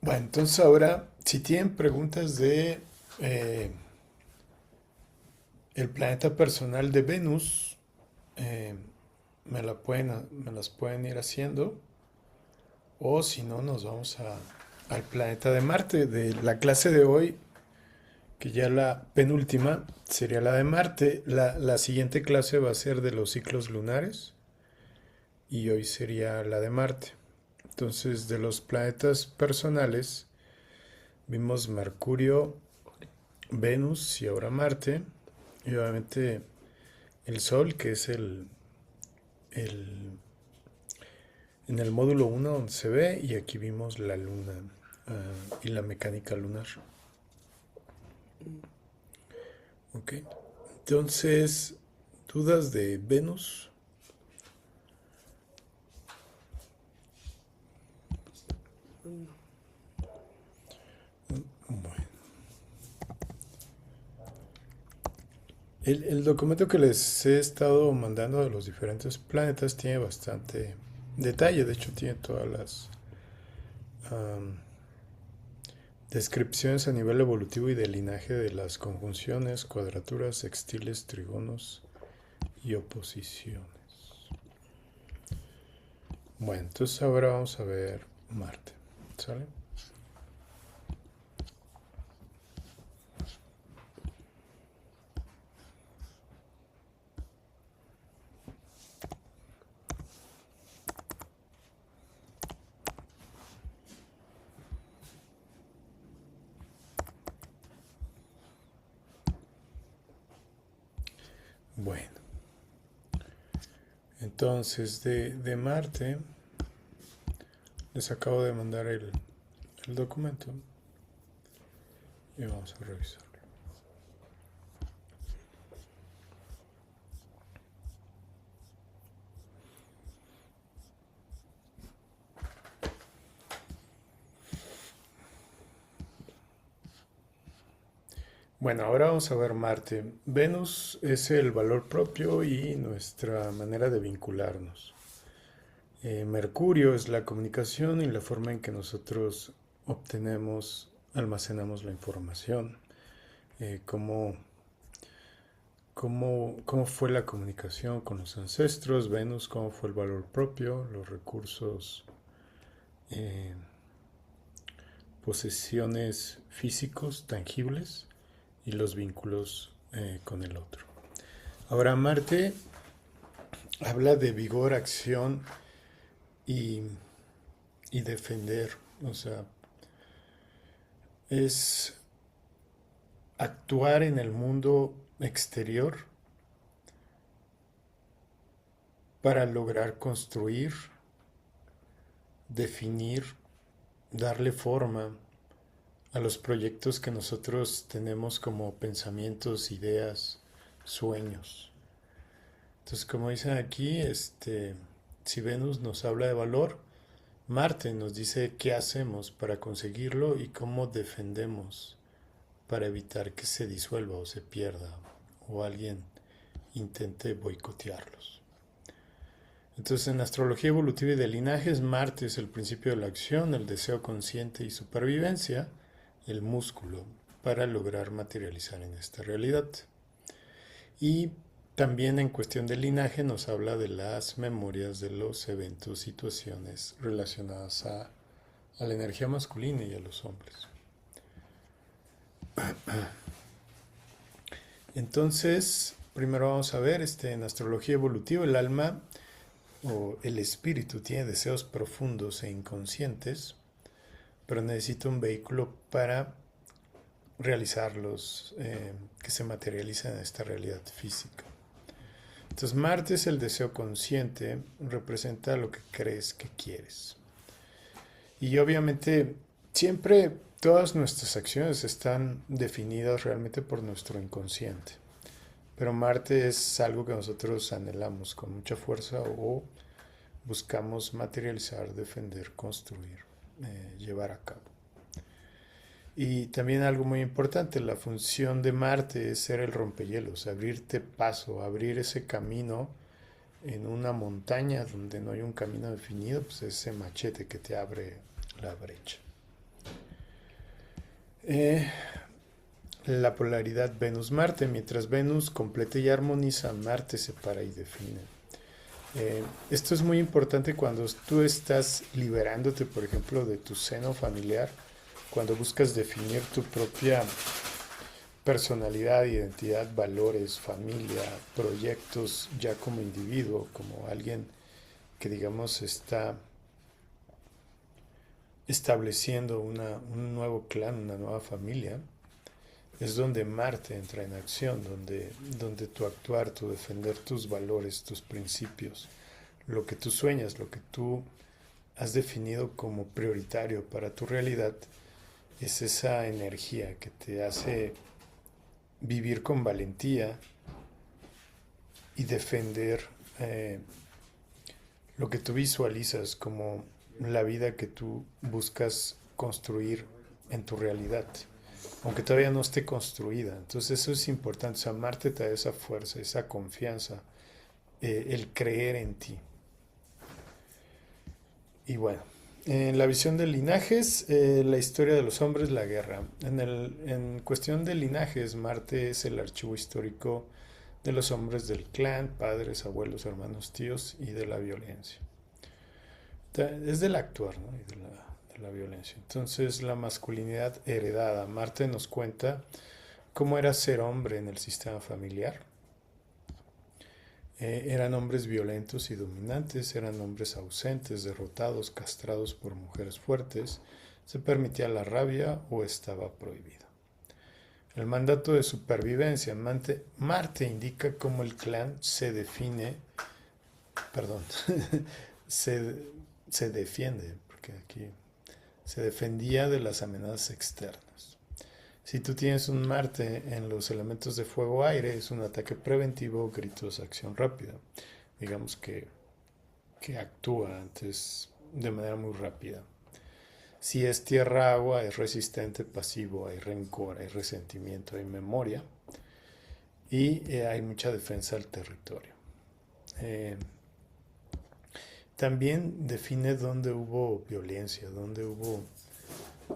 Bueno, entonces ahora, si tienen preguntas de eh, el planeta personal de Venus, eh, me las pueden ir haciendo. O si no, nos vamos al planeta de Marte. De la clase de hoy, que ya la penúltima, sería la de Marte. La siguiente clase va a ser de los ciclos lunares y hoy sería la de Marte. Entonces, de los planetas personales, vimos Mercurio, Venus y ahora Marte. Y obviamente el Sol, que es el en el módulo uno donde se ve, y aquí vimos la Luna y la mecánica lunar. Ok. Entonces, ¿dudas de Venus? Bueno. El documento que les he estado mandando de los diferentes planetas tiene bastante detalle. De hecho, tiene todas las um, descripciones a nivel evolutivo y de linaje de las conjunciones, cuadraturas, sextiles, trígonos y oposiciones. Bueno, entonces ahora vamos a ver Marte. ¿Sale? Bueno, entonces de Marte les acabo de mandar el documento y vamos a revisarlo. Bueno, ahora vamos a ver Marte. Venus es el valor propio y nuestra manera de vincularnos. Mercurio es la comunicación y la forma en que nosotros obtenemos, almacenamos la información. Cómo, cómo fue la comunicación con los ancestros. Venus, cómo fue el valor propio, los recursos, eh, posesiones físicos, tangibles y los vínculos con el otro. Ahora Marte habla de vigor, acción y, y defender. O sea, es actuar en el mundo exterior para lograr construir, definir, darle forma a los proyectos que nosotros tenemos como pensamientos, ideas, sueños. Entonces, como dicen aquí, si Venus nos habla de valor, Marte nos dice qué hacemos para conseguirlo y cómo defendemos para evitar que se disuelva o se pierda o alguien intente boicotearlos. Entonces, en astrología evolutiva y de linajes, Marte es el principio de la acción, el deseo consciente y supervivencia, el músculo para lograr materializar en esta realidad. Y también en cuestión de linaje nos habla de las memorias de los eventos, situaciones relacionadas a la energía masculina y a los hombres. Entonces, primero vamos a ver, en astrología evolutiva, el alma o el espíritu tiene deseos profundos e inconscientes, pero necesita un vehículo para realizarlos, que se materialicen en esta realidad física. Entonces, Marte es el deseo consciente, representa lo que crees que quieres. Y obviamente, siempre todas nuestras acciones están definidas realmente por nuestro inconsciente. Pero Marte es algo que nosotros anhelamos con mucha fuerza o buscamos materializar, defender, construir, llevar a cabo. Y también algo muy importante, la función de Marte es ser el rompehielos, abrirte paso, abrir ese camino en una montaña donde no hay un camino definido, pues ese machete que te abre la brecha. Eh, la polaridad Venus-Marte, mientras Venus completa y armoniza, Marte separa y define. Esto es muy importante cuando tú estás liberándote, por ejemplo, de tu seno familiar, cuando buscas definir tu propia personalidad, identidad, valores, familia, proyectos ya como individuo, como alguien que digamos está estableciendo un nuevo clan, una nueva familia, es donde Marte entra en acción, donde tu actuar, tu defender tus valores, tus principios, lo que tú sueñas, lo que tú has definido como prioritario para tu realidad, es esa energía que te hace vivir con valentía y defender lo que tú visualizas como la vida que tú buscas construir en tu realidad, aunque todavía no esté construida. Entonces eso es importante. O sea, Marte te da esa fuerza, esa confianza, el creer en ti. Y bueno, en la visión de linajes, la historia de los hombres, la guerra. En cuestión de linajes, Marte es el archivo histórico de los hombres del clan, padres, abuelos, hermanos, tíos y de la violencia. Es del actuar, ¿no? Y de la violencia. Entonces, la masculinidad heredada. Marte nos cuenta cómo era ser hombre en el sistema familiar. Eran hombres violentos y dominantes, eran hombres ausentes, derrotados, castrados por mujeres fuertes, se permitía la rabia o estaba prohibido. El mandato de supervivencia. Marte indica cómo el clan se define, perdón, se, se defiende, porque aquí se defendía de las amenazas externas. Si tú tienes un Marte en los elementos de fuego-aire, es un ataque preventivo, gritos, acción rápida. Digamos que actúa antes de manera muy rápida. Si es tierra-agua, es resistente, pasivo, hay rencor, hay resentimiento, hay memoria y hay mucha defensa al territorio. Eh, También define dónde hubo violencia, dónde hubo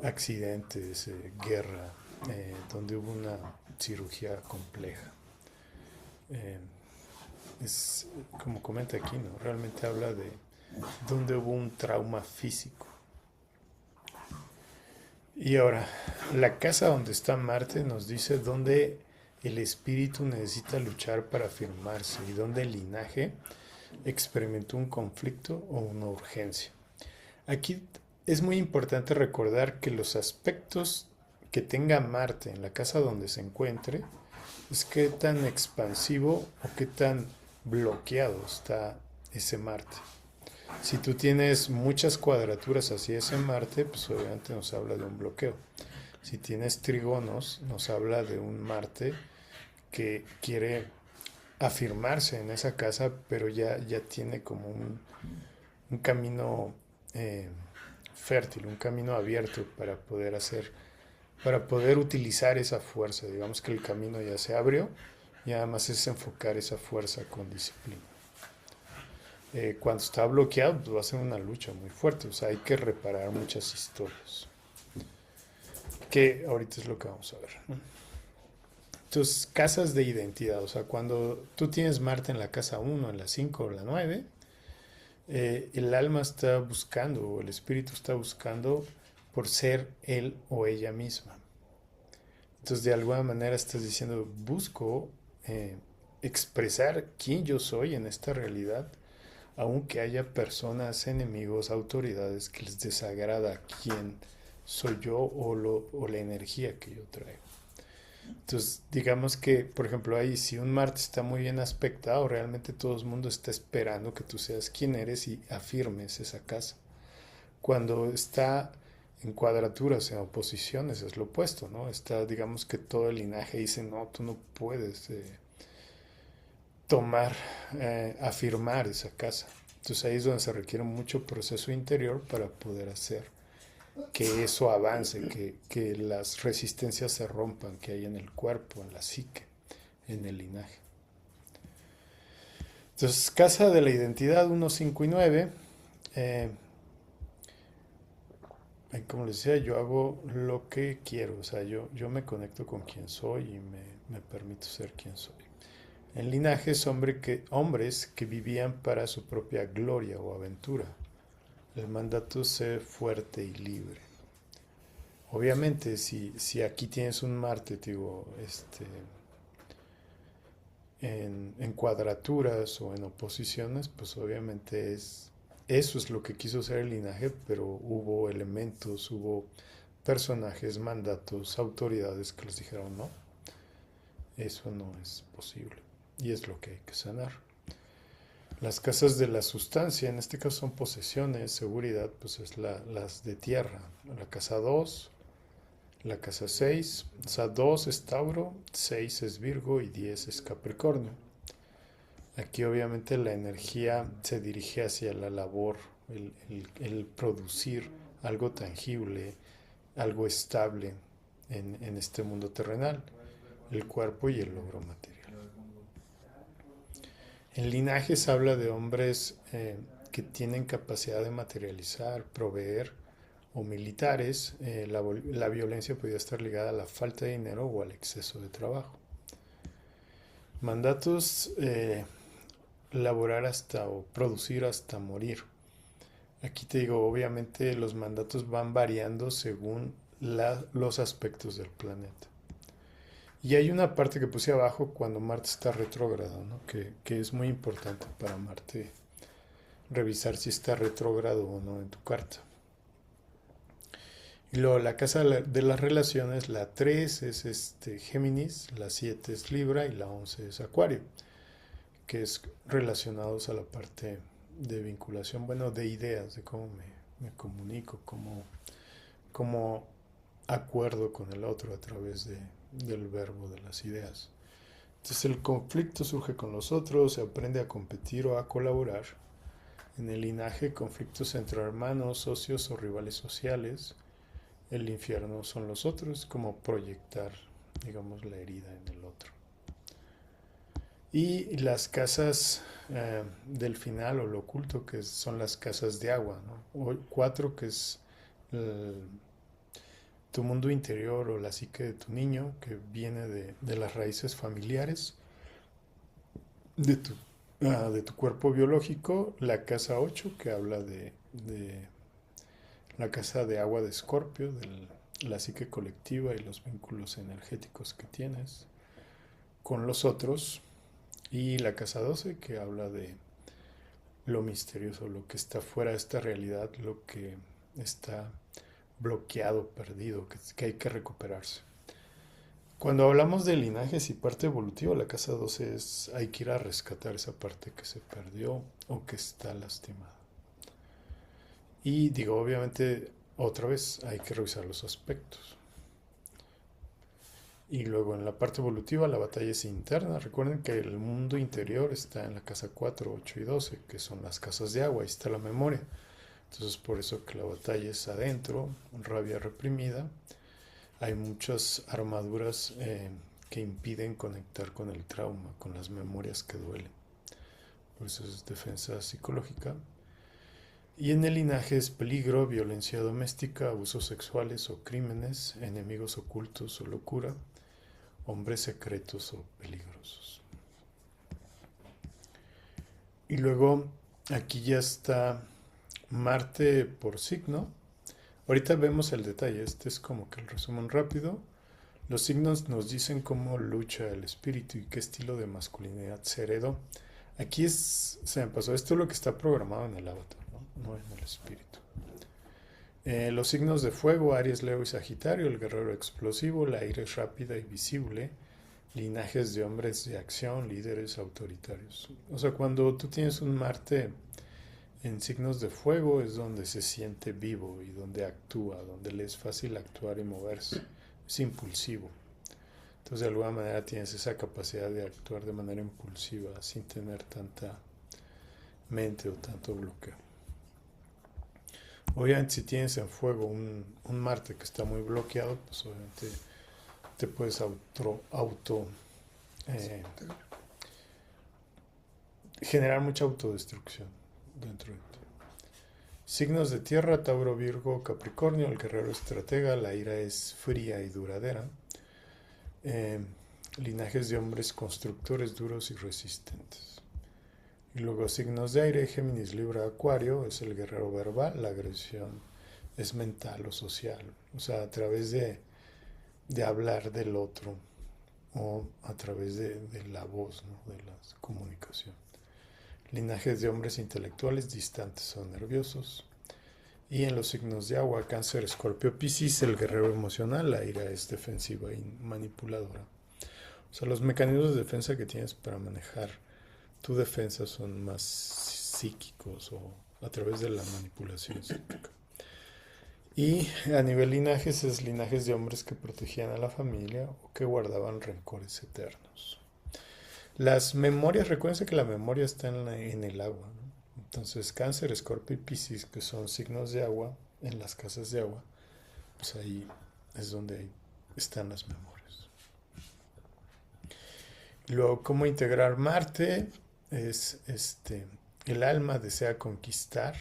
accidentes, guerra, donde hubo una cirugía compleja. Eh, es como comenta aquí, ¿no? Realmente habla de donde hubo un trauma físico. Y ahora, la casa donde está Marte nos dice dónde el espíritu necesita luchar para afirmarse y dónde el linaje experimentó un conflicto o una urgencia. Aquí es muy importante recordar que los aspectos que tenga Marte en la casa donde se encuentre es qué tan expansivo o qué tan bloqueado está ese Marte. Si tú tienes muchas cuadraturas hacia ese Marte, pues obviamente nos habla de un bloqueo. Si tienes trígonos, nos habla de un Marte que quiere afirmarse en esa casa, pero ya tiene como un camino fértil, un camino abierto para poder utilizar esa fuerza. Digamos que el camino ya se abrió y además es enfocar esa fuerza con disciplina. Cuando está bloqueado, pues va a ser una lucha muy fuerte. O sea, hay que reparar muchas historias. Que ahorita es lo que vamos a ver, ¿no? Tus casas de identidad. O sea, cuando tú tienes Marte en la casa 1, en la 5 o la 9, el alma está buscando, o el espíritu está buscando por ser él o ella misma. Entonces, de alguna manera estás diciendo, busco expresar quién yo soy en esta realidad, aunque haya personas, enemigos, autoridades que les desagrada quién soy yo o la energía que yo traigo. Entonces, digamos que, por ejemplo, ahí si un Marte está muy bien aspectado, realmente todo el mundo está esperando que tú seas quien eres y afirmes esa casa. Cuando está en cuadraturas, en oposiciones, es lo opuesto, ¿no? Está, digamos que todo el linaje dice, no, tú no puedes tomar, afirmar esa casa. Entonces ahí es donde se requiere mucho proceso interior para poder hacer que eso avance, que las resistencias se rompan que hay en el cuerpo, en la psique, en el linaje. Entonces, casa de la identidad 1, 5 y 9. como les decía, yo hago lo que quiero, o sea, yo me conecto con quien soy y me permito ser quien soy. En linajes hombres que vivían para su propia gloria o aventura. El mandato sé fuerte y libre. Obviamente, si aquí tienes un Marte, digo, en cuadraturas o en oposiciones, pues obviamente eso es lo que quiso ser el linaje, pero hubo elementos, hubo personajes, mandatos, autoridades que les dijeron no, eso no es posible y es lo que hay que sanar. Las casas de la sustancia, en este caso son posesiones, seguridad, pues es las de tierra. La casa 2, la casa 6, o sea, 2 es Tauro, 6 es Virgo y 10 es Capricornio. Aquí obviamente la energía se dirige hacia la labor, el producir algo tangible, algo estable en este mundo terrenal, el cuerpo y el logro material. En linajes habla de hombres que tienen capacidad de materializar, proveer, o militares, la violencia podía estar ligada a la falta de dinero o al exceso de trabajo. Mandatos, laborar hasta o producir hasta morir. Aquí te digo, obviamente los mandatos van variando según los aspectos del planeta. Y hay una parte que puse abajo cuando Marte está retrógrado, ¿no? que es muy importante para Marte revisar si está retrógrado o no en tu carta. Y luego la casa de las relaciones, la 3 es Géminis, la 7 es Libra y la 11 es Acuario, que es relacionados a la parte de vinculación, bueno, de ideas, de cómo me comunico, cómo acuerdo con el otro a través del verbo, de las ideas. Entonces el conflicto surge con los otros, se aprende a competir o a colaborar. En el linaje, conflictos entre hermanos, socios o rivales sociales. El infierno son los otros, como proyectar, digamos, la herida en el otro. Y las casas del final o lo oculto, que son las casas de agua, ¿no? O 4, que es el, tu mundo interior o la psique de tu niño, que viene de las raíces familiares, de tu cuerpo biológico. La casa 8, que habla de la casa de agua de Escorpio, de la psique colectiva y los vínculos energéticos que tienes con los otros. Y la casa 12, que habla de lo misterioso, lo que está fuera de esta realidad, lo que está bloqueado, perdido, que hay que recuperarse. Cuando hablamos de linajes y parte evolutiva, la casa 12 es hay que ir a rescatar esa parte que se perdió o que está lastimada. Y digo, obviamente, otra vez hay que revisar los aspectos. Y luego en la parte evolutiva la batalla es interna. Recuerden que el mundo interior está en la casa 4, 8 y 12, que son las casas de agua, ahí está la memoria. Entonces por eso que la batalla es adentro, rabia reprimida. Hay muchas armaduras que impiden conectar con el trauma, con las memorias que duelen. Por eso es defensa psicológica. Y en el linaje es peligro, violencia doméstica, abusos sexuales o crímenes, enemigos ocultos o locura, hombres secretos o peligrosos. Y luego aquí ya está Marte por signo. Ahorita vemos el detalle, este es como que el resumen rápido. Los signos nos dicen cómo lucha el espíritu y qué estilo de masculinidad se heredó. Aquí se me pasó, esto es lo que está programado en el avatar, no en el espíritu. Los signos de fuego, Aries, Leo y Sagitario, el guerrero explosivo, la aire es rápida y visible, linajes de hombres de acción, líderes autoritarios. O sea, cuando tú tienes un Marte en signos de fuego es donde se siente vivo y donde actúa, donde le es fácil actuar y moverse, es impulsivo. Entonces de alguna manera tienes esa capacidad de actuar de manera impulsiva sin tener tanta mente o tanto bloqueo. Obviamente si tienes en fuego un Marte que está muy bloqueado, pues obviamente te puedes generar mucha autodestrucción dentro de ti. Signos de tierra, Tauro, Virgo, Capricornio, el guerrero estratega, la ira es fría y duradera. Eh, Linajes de hombres constructores duros y resistentes. Y luego signos de aire, Géminis, Libra, Acuario, es el guerrero verbal, la agresión es mental o social, o sea, a través de hablar del otro o a través de la voz, ¿no? De la comunicación. Linajes de hombres intelectuales, distantes o nerviosos. Y en los signos de agua, Cáncer, Escorpio, Piscis, el guerrero emocional, la ira es defensiva y manipuladora. O sea, los mecanismos de defensa que tienes para manejar tu defensa son más psíquicos o a través de la manipulación psíquica. Y a nivel linajes es linajes de hombres que protegían a la familia o que guardaban rencores eternos. Las memorias, recuerden que la memoria está en el agua, ¿no? Entonces Cáncer, Escorpio y Piscis, que son signos de agua, en las casas de agua, pues ahí es donde están las memorias. Luego, ¿cómo integrar Marte? Es el alma desea conquistar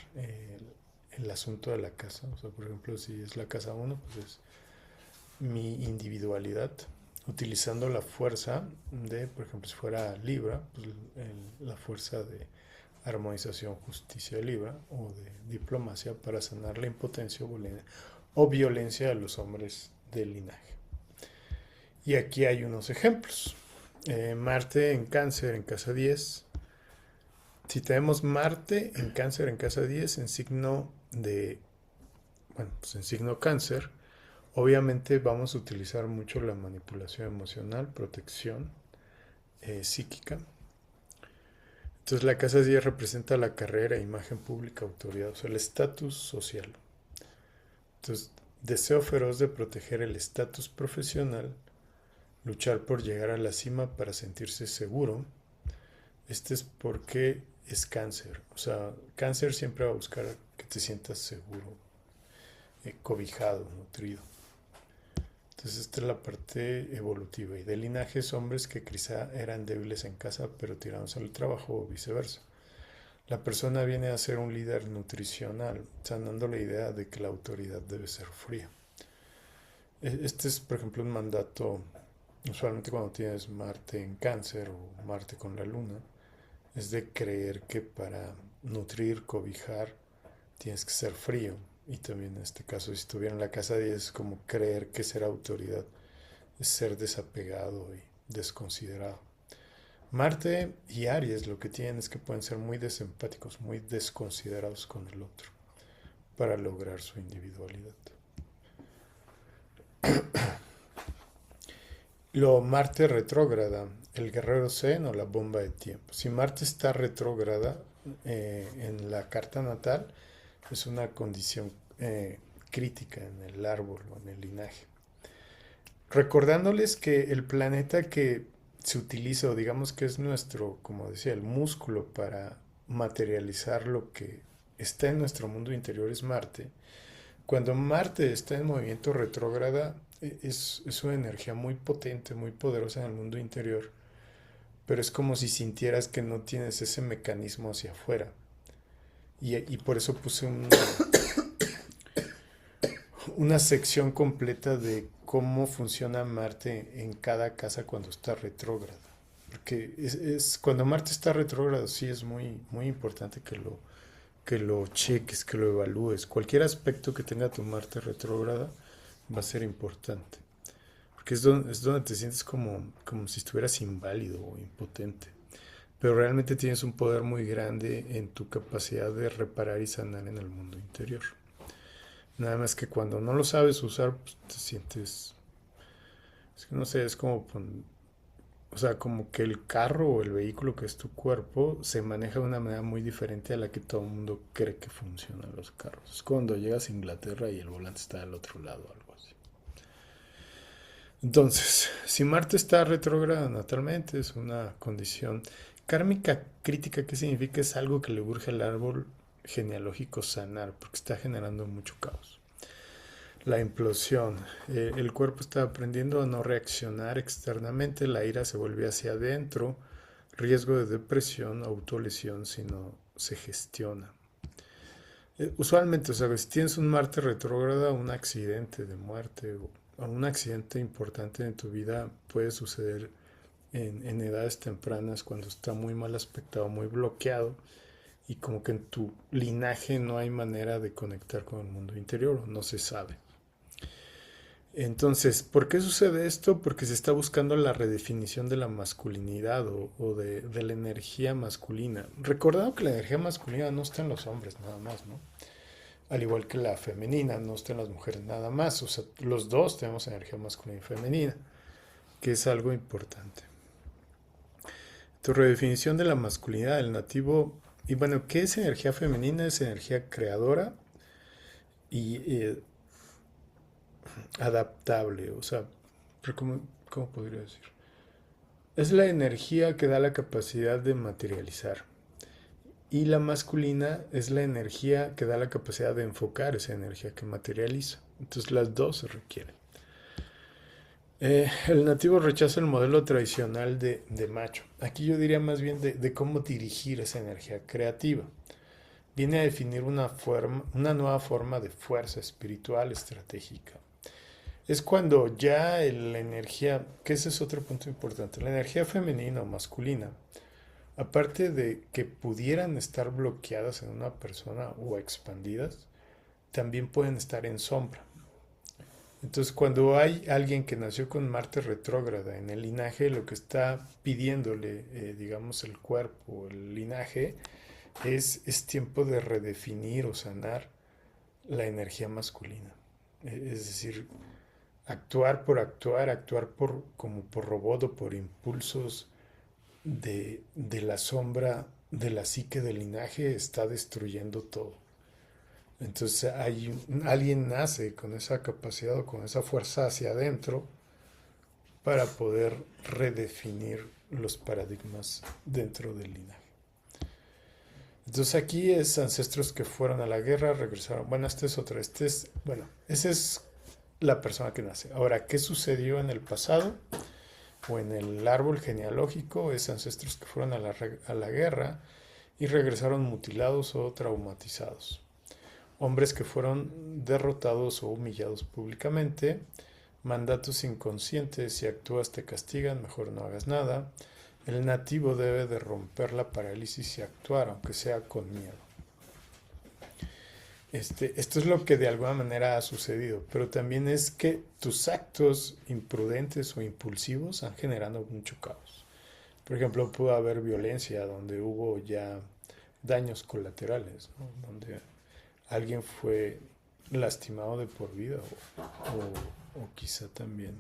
el asunto de la casa. O sea, por ejemplo, si es la casa 1, pues es mi individualidad, utilizando la fuerza de, por ejemplo, si fuera Libra, pues la fuerza de armonización, justicia de Libra o de diplomacia para sanar la impotencia o violencia de los hombres del linaje. Y aquí hay unos ejemplos. Marte en Cáncer en casa 10. Si tenemos Marte en Cáncer en casa 10 en signo de, bueno, pues en signo Cáncer, obviamente vamos a utilizar mucho la manipulación emocional, protección psíquica. Entonces la casa 10 representa la carrera, imagen pública, autoridad, o sea, el estatus social. Entonces, deseo feroz de proteger el estatus profesional, luchar por llegar a la cima para sentirse seguro. Este es porque es Cáncer. O sea, Cáncer siempre va a buscar que te sientas seguro, cobijado, nutrido. Entonces esta es la parte evolutiva. Y de linajes, hombres que quizá eran débiles en casa pero tirados al trabajo o viceversa. La persona viene a ser un líder nutricional, sanando la idea de que la autoridad debe ser fría. Este es, por ejemplo, un mandato, usualmente cuando tienes Marte en Cáncer o Marte con la Luna, es de creer que para nutrir, cobijar, tienes que ser frío. Y también en este caso, si estuviera en la casa 10, es como creer que ser autoridad es ser desapegado y desconsiderado. Marte y Aries lo que tienen es que pueden ser muy desempáticos, muy desconsiderados con el otro para lograr su individualidad. Lo Marte retrógrada, el guerrero Zen o la bomba de tiempo. Si Marte está retrógrada en la carta natal, es una condición crítica en el árbol o en el linaje. Recordándoles que el planeta que se utiliza, o digamos que es nuestro, como decía, el músculo para materializar lo que está en nuestro mundo interior es Marte. Cuando Marte está en movimiento retrógrada, es una energía muy potente, muy poderosa en el mundo interior, pero es como si sintieras que no tienes ese mecanismo hacia afuera. Y por eso puse una sección completa de cómo funciona Marte en cada casa cuando está retrógrada. Porque cuando Marte está retrógrado sí es muy, muy importante que lo cheques, que lo evalúes. Cualquier aspecto que tenga tu Marte retrógrada va a ser importante. Porque es donde te sientes como si estuvieras inválido o impotente. Pero realmente tienes un poder muy grande en tu capacidad de reparar y sanar en el mundo interior. Nada más que cuando no lo sabes usar, pues te sientes... Es que no sé, es como... O sea, como que el carro o el vehículo que es tu cuerpo se maneja de una manera muy diferente a la que todo el mundo cree que funcionan los carros. Es cuando llegas a Inglaterra y el volante está del otro lado, algo así. Entonces, si Marte está retrógrado natalmente, es una condición kármica crítica. ¿Qué significa? Es algo que le urge al árbol genealógico sanar, porque está generando mucho caos. La implosión. El cuerpo está aprendiendo a no reaccionar externamente, la ira se vuelve hacia adentro, riesgo de depresión, autolesión si no se gestiona. Usualmente, o sea, si tienes un Marte retrógrada, un accidente de muerte o un accidente importante en tu vida puede suceder en edades tempranas cuando está muy mal aspectado, muy bloqueado y como que en tu linaje no hay manera de conectar con el mundo interior, no se sabe. Entonces, ¿por qué sucede esto? Porque se está buscando la redefinición de la masculinidad o de la energía masculina. Recordando que la energía masculina no está en los hombres nada más, ¿no? Al igual que la femenina, no está en las mujeres nada más. O sea, los dos tenemos energía masculina y femenina, que es algo importante. Tu redefinición de la masculinidad del nativo. Y bueno, ¿qué es energía femenina? Es energía creadora y adaptable. O sea, ¿cómo podría decir? Es la energía que da la capacidad de materializar. Y la masculina es la energía que da la capacidad de enfocar esa energía que materializa. Entonces las dos se requieren. El nativo rechaza el modelo tradicional de macho. Aquí yo diría más bien de cómo dirigir esa energía creativa. Viene a definir una nueva forma de fuerza espiritual estratégica. Es cuando ya la energía, que ese es otro punto importante, la energía femenina o masculina, aparte de que pudieran estar bloqueadas en una persona o expandidas, también pueden estar en sombra. Entonces, cuando hay alguien que nació con Marte retrógrada en el linaje, lo que está pidiéndole, digamos, el cuerpo, el linaje, es tiempo de redefinir o sanar la energía masculina. Es decir, actuar como por robot o por impulsos de la sombra de la psique del linaje está destruyendo todo. Entonces alguien nace con esa capacidad o con esa fuerza hacia adentro para poder redefinir los paradigmas dentro del linaje. Entonces aquí es ancestros que fueron a la guerra, regresaron. Bueno, este es otro. Bueno, esa es la persona que nace. Ahora, ¿qué sucedió en el pasado? O en el árbol genealógico es ancestros que fueron a la guerra y regresaron mutilados o traumatizados. Hombres que fueron derrotados o humillados públicamente, mandatos inconscientes: si actúas te castigan, mejor no hagas nada. El nativo debe de romper la parálisis y actuar, aunque sea con miedo. Esto es lo que de alguna manera ha sucedido, pero también es que tus actos imprudentes o impulsivos han generado mucho caos. Por ejemplo, pudo haber violencia donde hubo ya daños colaterales, ¿no? Donde alguien fue lastimado de por vida o quizá también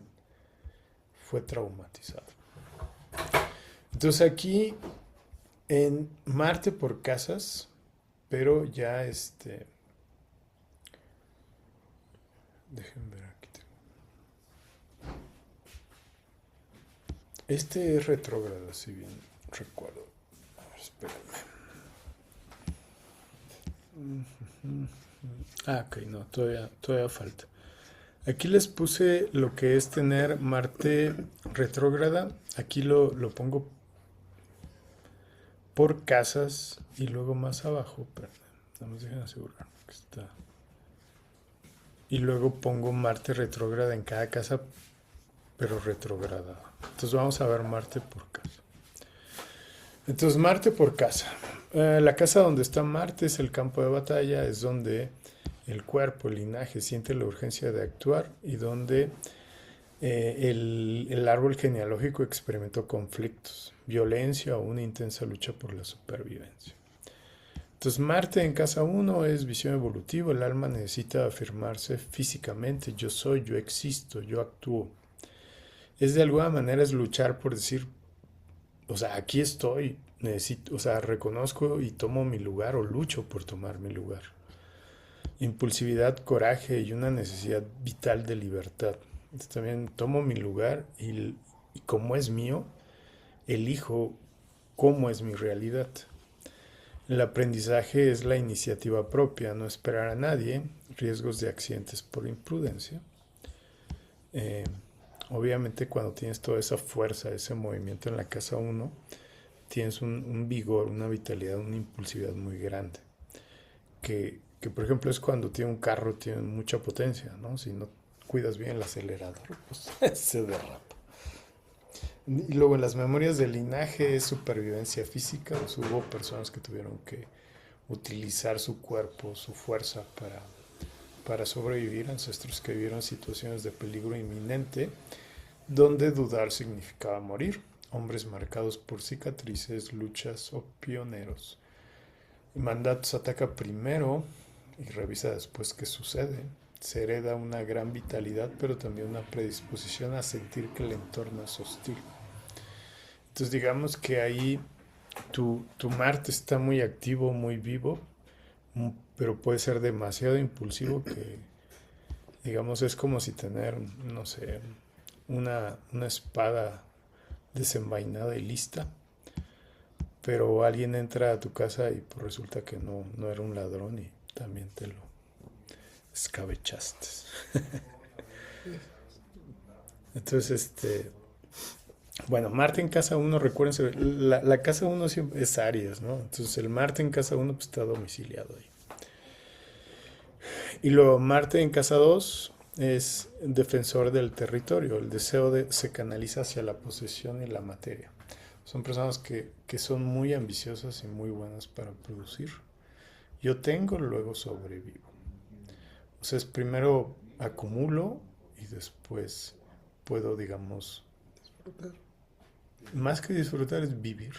fue traumatizado. Entonces aquí en Marte por casas, pero ya déjenme ver aquí. Este es retrógrado, si bien recuerdo. A ver, espérenme. Ok, no, todavía falta. Aquí les puse lo que es tener Marte retrógrada. Aquí lo pongo por casas y luego más abajo. Perdón, no dejen asegurar que está. Y luego pongo Marte retrógrada en cada casa, pero retrogradada. Entonces vamos a ver Marte por casa. Entonces Marte por casa. La casa donde está Marte es el campo de batalla, es donde el cuerpo, el linaje siente la urgencia de actuar y donde el árbol genealógico experimentó conflictos, violencia o una intensa lucha por la supervivencia. Entonces Marte en casa 1 es visión evolutiva, el alma necesita afirmarse físicamente: yo soy, yo existo, yo actúo. Es de alguna manera es luchar por decir, o sea, aquí estoy, necesito, o sea, reconozco y tomo mi lugar o lucho por tomar mi lugar. Impulsividad, coraje y una necesidad vital de libertad. Entonces, también tomo mi lugar y como es mío, elijo cómo es mi realidad. El aprendizaje es la iniciativa propia, no esperar a nadie, riesgos de accidentes por imprudencia. Obviamente cuando tienes toda esa fuerza, ese movimiento en la casa 1, tienes un vigor, una vitalidad, una impulsividad muy grande, que que por ejemplo es cuando tiene un carro, tiene mucha potencia, ¿no? Si no cuidas bien el acelerador, pues se derrapa. Y luego en las memorias del linaje es supervivencia física, o sea, hubo personas que tuvieron que utilizar su cuerpo, su fuerza para sobrevivir, ancestros que vivieron situaciones de peligro inminente, donde dudar significaba morir, hombres marcados por cicatrices, luchas o pioneros. Mandatos ataca primero y revisa después qué sucede. Se hereda una gran vitalidad, pero también una predisposición a sentir que el entorno es hostil. Entonces digamos que ahí tu Marte está muy activo, muy vivo, pero puede ser demasiado impulsivo que, digamos, es como si tener, no sé, una espada desenvainada y lista, pero alguien entra a tu casa y pues resulta que no era un ladrón y también te lo escabechaste. Entonces, bueno, Marte en casa uno, recuérdense, la casa uno siempre es Aries, ¿no? Entonces el Marte en casa uno pues, está domiciliado ahí. Y luego Marte en casa 2 es defensor del territorio, el deseo se canaliza hacia la posesión y la materia. Son personas que son muy ambiciosas y muy buenas para producir. Yo tengo, luego sobrevivo. O sea, es primero acumulo y después puedo, digamos, más que disfrutar es vivir.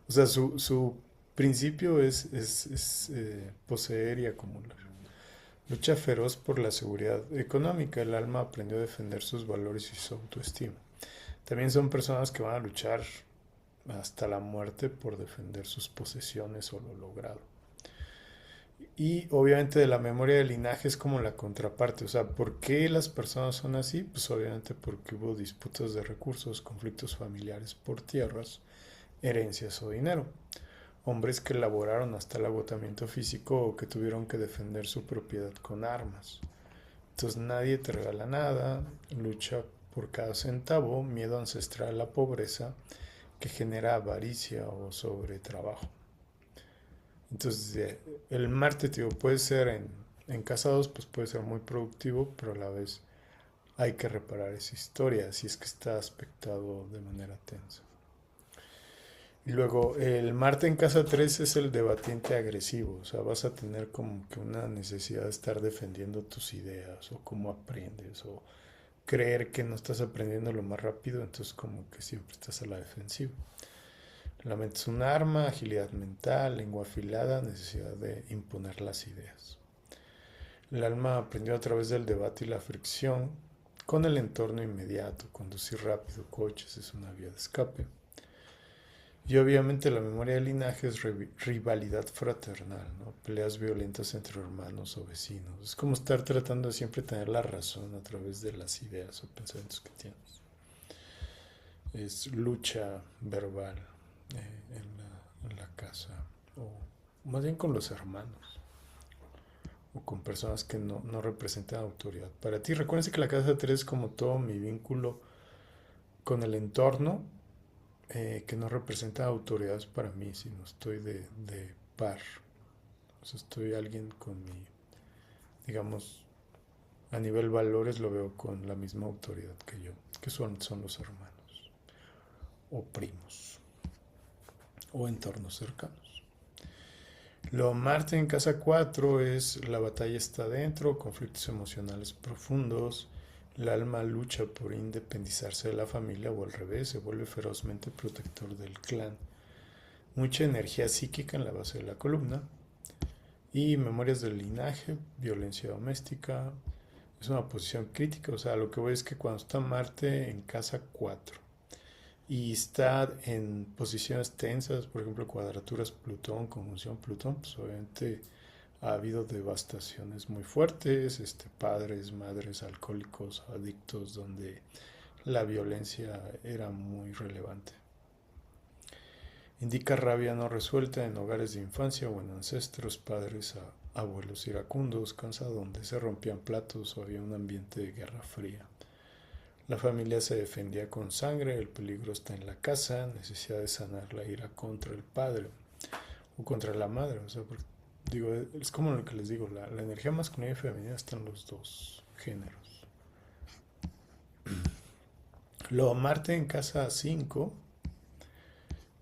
O sea, su principio es poseer y acumular. Lucha feroz por la seguridad económica. El alma aprendió a defender sus valores y su autoestima. También son personas que van a luchar hasta la muerte por defender sus posesiones o lo logrado. Y obviamente de la memoria del linaje es como la contraparte. O sea, ¿por qué las personas son así? Pues obviamente porque hubo disputas de recursos, conflictos familiares por tierras, herencias o dinero. Hombres que laboraron hasta el agotamiento físico o que tuvieron que defender su propiedad con armas. Entonces nadie te regala nada, lucha por cada centavo, miedo ancestral a la pobreza que genera avaricia o sobretrabajo. Entonces el Marte, tío, puede ser en casados, pues puede ser muy productivo, pero a la vez hay que reparar esa historia si es que está aspectado de manera tensa. Y luego el Marte en casa 3 es el debatiente agresivo, o sea, vas a tener como que una necesidad de estar defendiendo tus ideas o cómo aprendes o creer que no estás aprendiendo lo más rápido, entonces como que siempre estás a la defensiva. La mente es un arma, agilidad mental, lengua afilada, necesidad de imponer las ideas. El alma aprendió a través del debate y la fricción con el entorno inmediato, conducir rápido coches es una vía de escape. Y obviamente la memoria del linaje es rivalidad fraternal, ¿no? Peleas violentas entre hermanos o vecinos. Es como estar tratando de siempre tener la razón a través de las ideas o pensamientos que tienes. Es lucha verbal en la casa, o más bien con los hermanos, o con personas que no representan autoridad. Para ti, recuérdense que la casa 3 es como todo mi vínculo con el entorno, que no representa autoridades para mí, sino estoy de par. O sea, estoy alguien con mi, digamos, a nivel valores lo veo con la misma autoridad que yo, que son los hermanos, o primos, o entornos cercanos. Lo Marte en casa 4 es la batalla está dentro, conflictos emocionales profundos, el alma lucha por independizarse de la familia o al revés, se vuelve ferozmente protector del clan. Mucha energía psíquica en la base de la columna y memorias del linaje, violencia doméstica. Es una posición crítica, o sea, lo que voy es que cuando está Marte en casa 4 y está en posiciones tensas, por ejemplo, cuadraturas Plutón, conjunción Plutón, pues obviamente ha habido devastaciones muy fuertes, padres, madres alcohólicos, adictos, donde la violencia era muy relevante. Indica rabia no resuelta en hogares de infancia o en ancestros, padres, abuelos iracundos, cansados donde se rompían platos o había un ambiente de guerra fría. La familia se defendía con sangre, el peligro está en la casa, necesidad de sanar la ira contra el padre o contra la madre, o sea, Digo, es como lo que les digo, la energía masculina y femenina están los dos géneros. Luego, Marte en casa 5,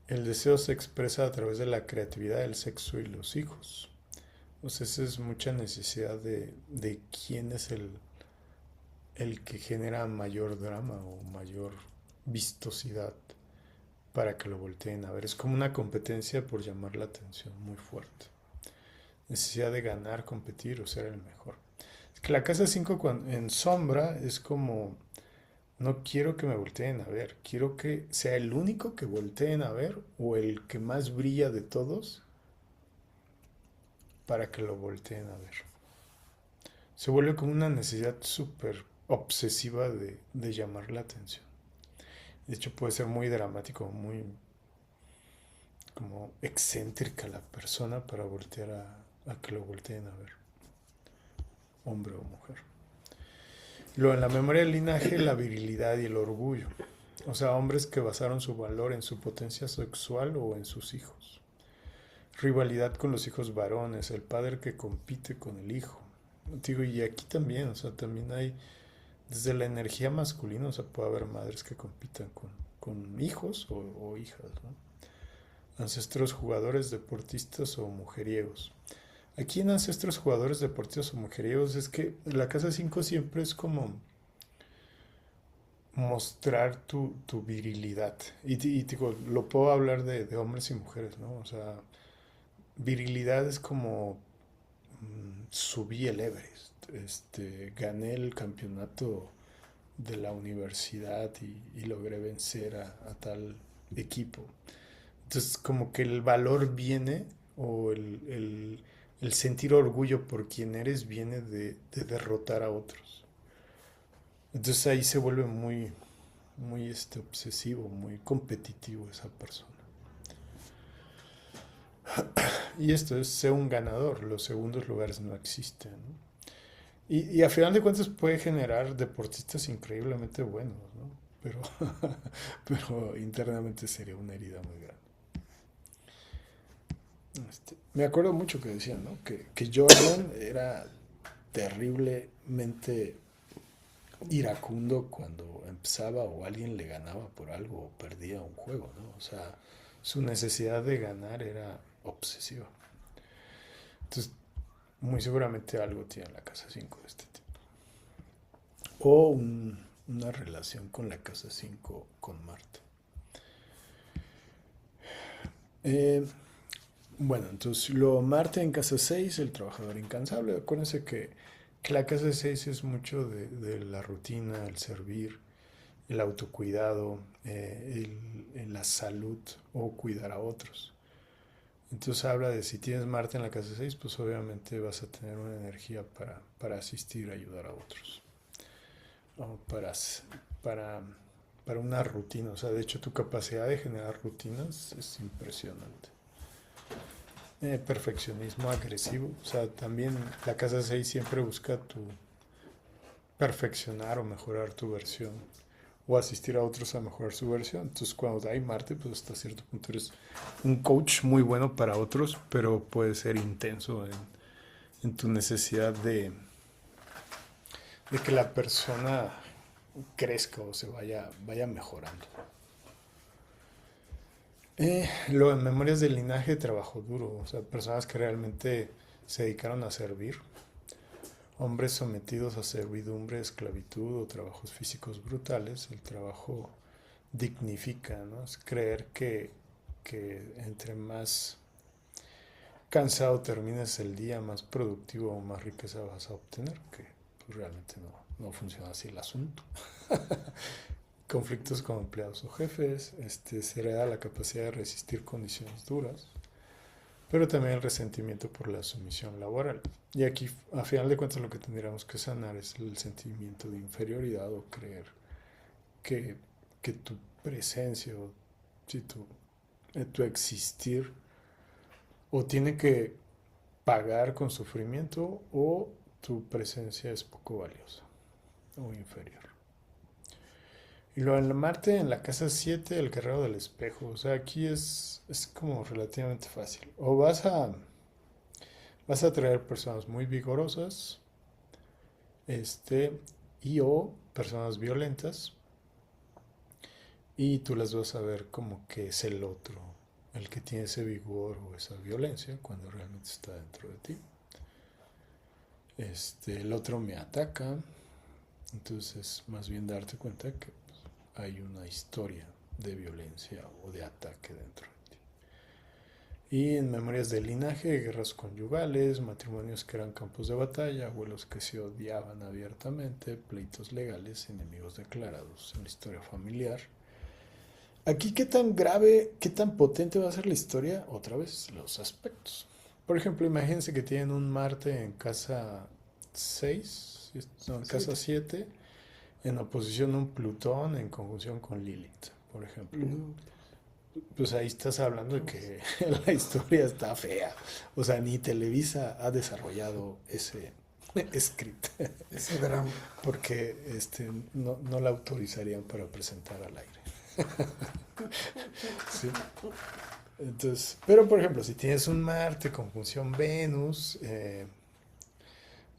el deseo se expresa a través de la creatividad, el sexo y los hijos. O sea, esa es mucha necesidad de quién es el que genera mayor drama o mayor vistosidad para que lo volteen a ver. Es como una competencia por llamar la atención muy fuerte. Necesidad de ganar, competir o ser el mejor. Es que la casa 5 en sombra es como, no quiero que me volteen a ver, quiero que sea el único que volteen a ver o el que más brilla de todos para que lo volteen a ver. Se vuelve como una necesidad súper obsesiva de llamar la atención. De hecho puede ser muy dramático, muy como excéntrica la persona para voltear a que lo volteen a ver, hombre o mujer. Luego, en la memoria del linaje, la virilidad y el orgullo. O sea, hombres que basaron su valor en su potencia sexual o en sus hijos. Rivalidad con los hijos varones, el padre que compite con el hijo. Digo, y aquí también, o sea, también hay, desde la energía masculina, o sea, puede haber madres que compitan con hijos o hijas, ¿no? Ancestros jugadores, deportistas o mujeriegos. Aquí en ancestros jugadores, deportistas o mujeriegos es que la casa 5 siempre es como mostrar tu virilidad. Y digo, lo puedo hablar de hombres y mujeres, ¿no? O sea, virilidad es como subí el Everest, gané el campeonato de la universidad y logré vencer a tal equipo. Entonces, como que el valor viene, o el sentir orgullo por quien eres viene de derrotar a otros. Entonces ahí se vuelve muy obsesivo, muy competitivo esa persona. Y esto es ser un ganador, los segundos lugares no existen, ¿no? Y a final de cuentas puede generar deportistas increíblemente buenos, ¿no? Pero, pero internamente sería una herida muy grande. Me acuerdo mucho que decían, ¿no? Que Jordan era terriblemente iracundo cuando empezaba o alguien le ganaba por algo o perdía un juego, ¿no? O sea, su necesidad de ganar era obsesiva. Entonces, muy seguramente algo tiene la casa 5 de este tipo. O una relación con la casa 5 con Marte. Eh, bueno, entonces lo Marte en casa 6 el trabajador incansable. Acuérdense que la casa 6 es mucho de la rutina, el servir, el autocuidado, la salud o cuidar a otros. Entonces habla de si tienes Marte en la casa 6 pues obviamente vas a tener una energía para asistir, ayudar a otros. O para, para una rutina. O sea, de hecho tu capacidad de generar rutinas es impresionante. Perfeccionismo agresivo. O sea, también la casa 6 siempre busca perfeccionar o mejorar tu versión o asistir a otros a mejorar su versión. Entonces, cuando hay Marte, pues hasta cierto punto eres un coach muy bueno para otros, pero puede ser intenso en tu necesidad de que la persona crezca o se vaya mejorando. Lo en Memorias del Linaje, trabajo duro, o sea, personas que realmente se dedicaron a servir, hombres sometidos a servidumbre, esclavitud o trabajos físicos brutales. El trabajo dignifica, ¿no? Es creer que entre más cansado termines el día, más productivo o más riqueza vas a obtener, que pues, realmente no funciona así el asunto. Conflictos con empleados o jefes, se hereda la capacidad de resistir condiciones duras, pero también el resentimiento por la sumisión laboral. Y aquí, a final de cuentas, lo que tendríamos que sanar es el sentimiento de inferioridad o creer que, que tu presencia o si tu existir o tiene que pagar con sufrimiento o tu presencia es poco valiosa o inferior. Y luego en Marte, en la casa 7 el guerrero del espejo. O sea, aquí es como relativamente fácil. O Vas a traer personas muy vigorosas, este, y o personas violentas, y tú las vas a ver como que es el otro, el que tiene ese vigor o esa violencia cuando realmente está dentro de ti. El otro me ataca, entonces más bien darte cuenta que pues, hay una historia de violencia o de ataque dentro de ti. Y en memorias del linaje, guerras conyugales, matrimonios que eran campos de batalla, abuelos que se odiaban abiertamente, pleitos legales, enemigos declarados en la historia familiar. Aquí, ¿qué tan grave, qué tan potente va a ser la historia? Otra vez, los aspectos. Por ejemplo, imagínense que tienen un Marte en casa 6, no, en casa 7, en oposición a un Plutón en conjunción con Lilith, por ejemplo. No, Pues ahí estás hablando de que la historia está fea. O sea, ni Televisa ha desarrollado ese script ese drama. porque no la autorizarían para presentar al aire. ¿Sí? Entonces, pero por ejemplo, si tienes un Marte conjunción Venus,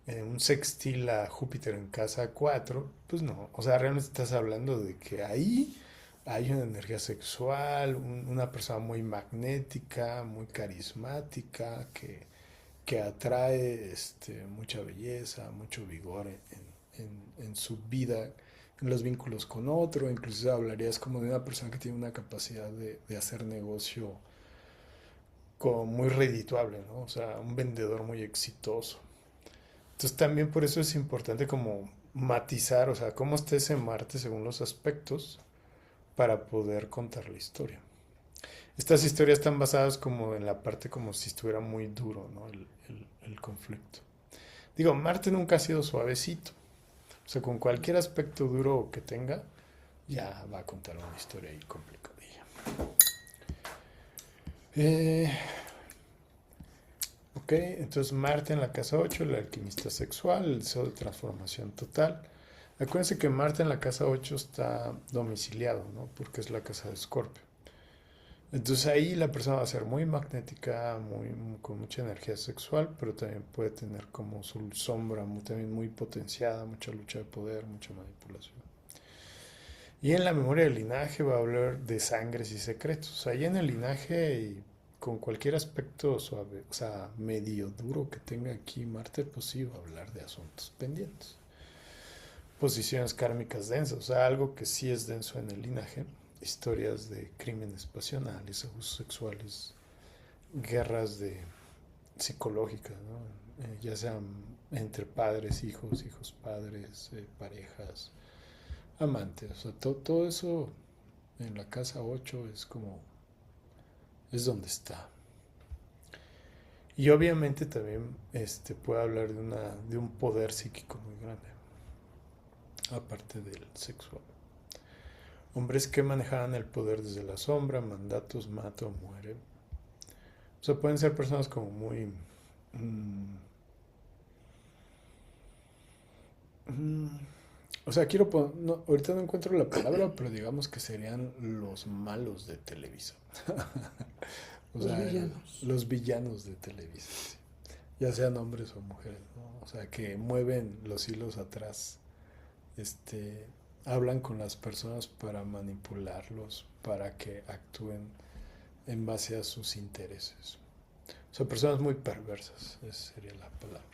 un sextil a Júpiter en casa 4 pues no, o sea, realmente estás hablando de que ahí hay una energía sexual, una persona muy magnética, muy carismática, que atrae mucha belleza, mucho vigor en su vida, en los vínculos con otro, incluso hablarías como de una persona que tiene una capacidad de hacer negocio como muy redituable, ¿no? O sea, un vendedor muy exitoso. Entonces también por eso es importante como matizar, o sea, cómo está ese Marte según los aspectos para poder contar la historia. Estas historias están basadas como en la parte como si estuviera muy duro, ¿no? El conflicto. Digo, Marte nunca ha sido suavecito. O sea, con cualquier aspecto duro que tenga, ya va a contar una historia ahí complicadilla. Eh, ok, entonces Marte en la casa 8, el alquimista sexual, el deseo de transformación total. Acuérdense que Marte en la casa 8 está domiciliado, ¿no? Porque es la casa de Escorpio. Entonces ahí la persona va a ser muy magnética, con mucha energía sexual, pero también puede tener como su sombra también muy potenciada, mucha lucha de poder, mucha manipulación. Y en la memoria del linaje va a hablar de sangres y secretos. Ahí en el linaje y con cualquier aspecto suave, o sea, medio duro que tenga aquí Marte, pues sí va a hablar de asuntos pendientes. Posiciones kármicas densas, o sea, algo que sí es denso en el linaje, historias de crímenes pasionales, abusos sexuales, guerras psicológicas, ¿no? Ya sean entre padres, hijos, hijos, padres, parejas, amantes, o sea, todo eso en la casa 8 es como, es donde está. Y obviamente también puede hablar de un poder psíquico muy grande, aparte del sexual. Hombres que manejaban el poder desde la sombra, mandatos, mata o muere. O sea, pueden ser personas como muy... Mmm, mmm, o sea, ahorita no encuentro la palabra, pero digamos que serían los malos de Televisa. O Los sea, villanos. los villanos de Televisa, sí. Ya sean hombres o mujeres, ¿no? O sea, que mueven los hilos atrás, este, hablan con las personas para manipularlos, para que actúen en base a sus intereses. Son personas muy perversas, esa sería la palabra.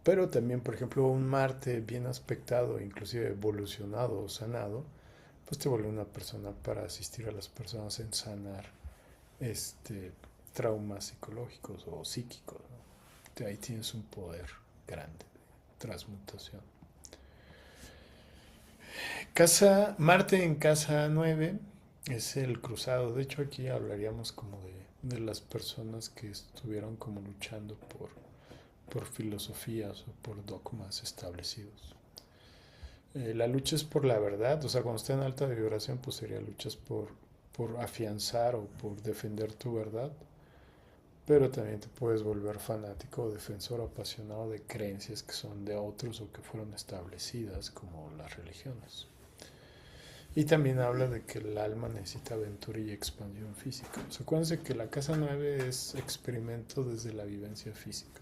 Pero también, por ejemplo, un Marte bien aspectado, inclusive evolucionado o sanado, pues te vuelve una persona para asistir a las personas en sanar este, traumas psicológicos o psíquicos, ¿no? Ahí tienes un poder grande de transmutación. Marte en casa 9 es el cruzado. De hecho, aquí hablaríamos como de las personas que estuvieron como luchando por filosofías o por dogmas establecidos. La lucha es por la verdad, o sea, cuando está en alta vibración, pues sería luchas por afianzar o por defender tu verdad, pero también te puedes volver fanático o defensor apasionado de creencias que son de otros o que fueron establecidas, como las religiones. Y también habla de que el alma necesita aventura y expansión física. O sea, acuérdense que la casa 9 es experimento desde la vivencia física.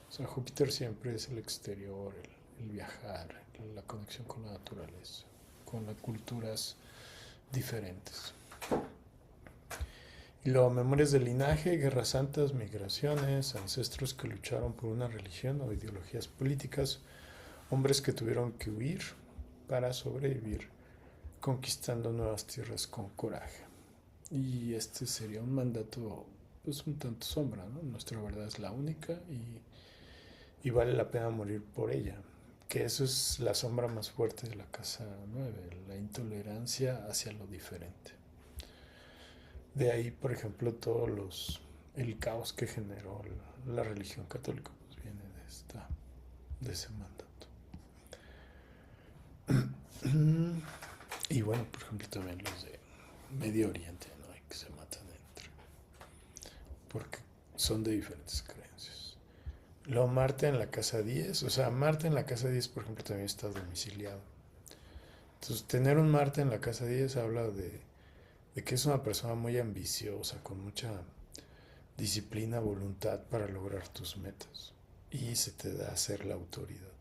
O sea, Júpiter siempre es el exterior, el viajar, la conexión con la naturaleza, con las culturas diferentes. Y luego, memorias del linaje, guerras santas, migraciones, ancestros que lucharon por una religión o ideologías políticas, hombres que tuvieron que huir para sobrevivir, conquistando nuevas tierras con coraje. Y este sería un mandato, pues un tanto sombra, ¿no? Nuestra verdad es la única y vale la pena morir por ella. Que eso es la sombra más fuerte de la casa 9, la intolerancia hacia lo diferente. De ahí, por ejemplo, el caos que generó la religión católica, pues viene de ese mandato. Y bueno, por ejemplo, también los de Medio Oriente, ¿no? Que se matan entre, porque son de diferentes creencias. Luego Marte en la casa 10, o sea, Marte en la casa 10, por ejemplo, también está domiciliado. Entonces, tener un Marte en la casa 10 habla de que es una persona muy ambiciosa, con mucha disciplina, voluntad para lograr tus metas. Y se te da ser la autoridad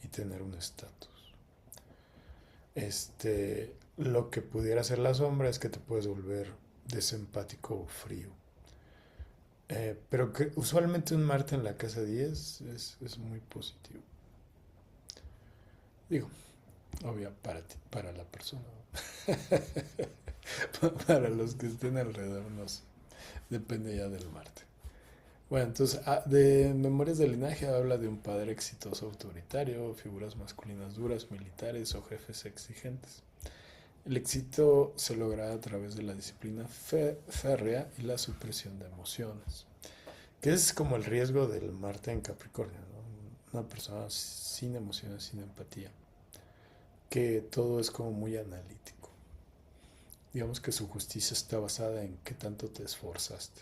y tener un estatus. Lo que pudiera ser la sombra es que te puedes volver desempático o frío. Pero que usualmente un Marte en la casa 10 es muy positivo. Digo, obvio para ti, para la persona. Para los que estén alrededor, no sé. Depende ya del Marte. Bueno, entonces, de Memorias del Linaje habla de un padre exitoso autoritario, figuras masculinas duras, militares o jefes exigentes. El éxito se logra a través de la disciplina férrea y la supresión de emociones, que es como el riesgo del Marte en Capricornio, ¿no? Una persona sin emociones, sin empatía, que todo es como muy analítico. Digamos que su justicia está basada en qué tanto te esforzaste.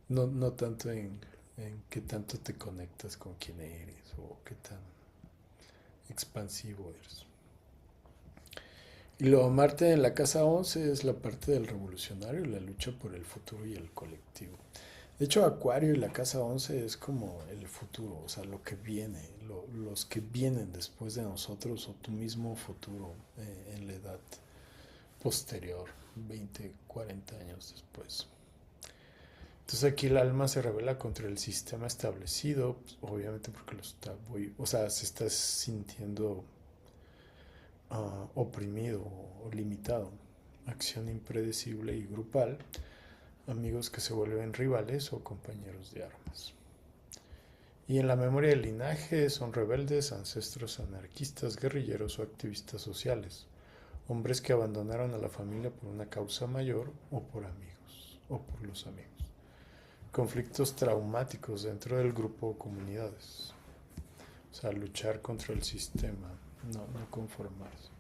No tanto en qué tanto te conectas con quién eres o qué tan expansivo eres. Y luego Marte en la casa 11 es la parte del revolucionario, la lucha por el futuro y el colectivo. De hecho, Acuario y la casa 11 es como el futuro, o sea, lo que viene, los que vienen después de nosotros o tu mismo futuro en la edad posterior, 20, 40 años después. Entonces aquí el alma se revela contra el sistema establecido, pues, obviamente porque se está sintiendo oprimido o limitado. Acción impredecible y grupal, amigos que se vuelven rivales o compañeros de armas. Y en la memoria del linaje son rebeldes, ancestros anarquistas, guerrilleros o activistas sociales, hombres que abandonaron a la familia por una causa mayor o por amigos, o por los amigos. Conflictos traumáticos dentro del grupo o comunidades. O sea, luchar contra el sistema, no conformarse.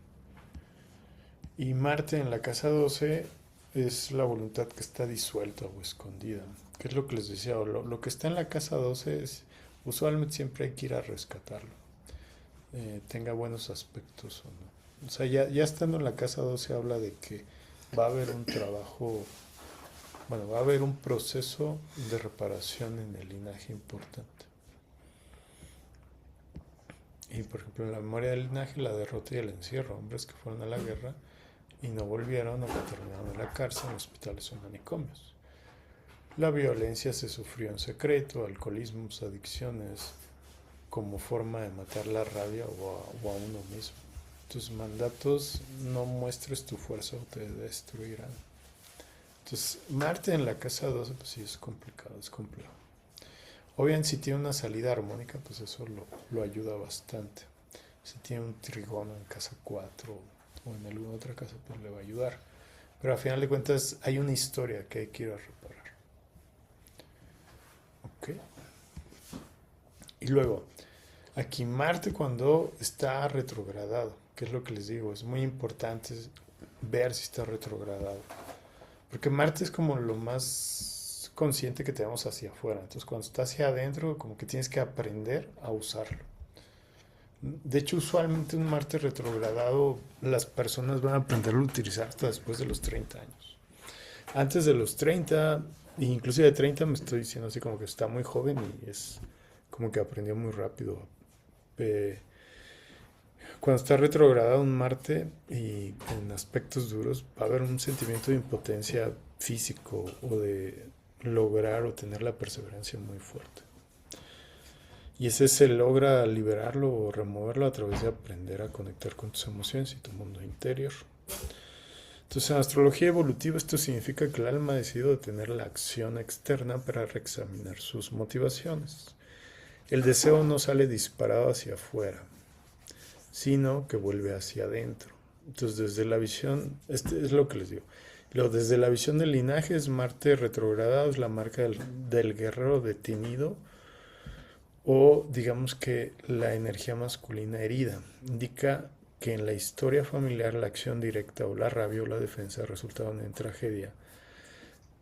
Y Marte en la casa 12 es la voluntad que está disuelta o escondida. ¿Qué es lo que les decía? Lo que está en la casa 12 es, usualmente siempre hay que ir a rescatarlo. Tenga buenos aspectos o no. O sea, ya estando en la casa 12 habla de que va a haber un trabajo, bueno, va a haber un proceso de reparación en el linaje importante. Y por ejemplo, en la memoria del linaje, la derrota y el encierro, hombres que fueron a la guerra y no volvieron o que terminaron en la cárcel, en hospitales o manicomios. La violencia se sufrió en secreto, alcoholismos, adicciones, como forma de matar la rabia o a uno mismo. Tus mandatos: no muestres tu fuerza o te destruirán. Entonces, Marte en la casa 12, pues sí es complicado, es complejo. O bien, si tiene una salida armónica, pues eso lo ayuda bastante. Si tiene un trigono en casa 4 o en alguna otra casa, pues le va a ayudar. Pero a final de cuentas hay una historia que hay que ir a reparar. ¿Ok? Y luego, aquí Marte cuando está retrogradado, que es lo que les digo, es muy importante ver si está retrogradado. Porque Marte es como lo más consciente que tenemos hacia afuera. Entonces cuando está hacia adentro, como que tienes que aprender a usarlo. De hecho, usualmente un Marte retrogradado las personas van a aprender a utilizar hasta después de los 30 años. Antes de los 30, inclusive de 30 me estoy diciendo así como que está muy joven y es como que aprendió muy rápido. Eh, Cuando está retrogradado un Marte y en aspectos duros, va a haber un sentimiento de impotencia físico o de lograr o tener la perseverancia muy fuerte. Y ese se logra liberarlo o removerlo a través de aprender a conectar con tus emociones y tu mundo interior. Entonces, en astrología evolutiva esto significa que el alma ha decidido detener la acción externa para reexaminar sus motivaciones. El deseo no sale disparado hacia afuera, sino que vuelve hacia adentro. Entonces, desde la visión, este es lo que les digo. Desde la visión del linaje es Marte retrogradado, es la marca del guerrero detenido o digamos que la energía masculina herida. Indica que en la historia familiar la acción directa o la rabia o la defensa resultaron en tragedia,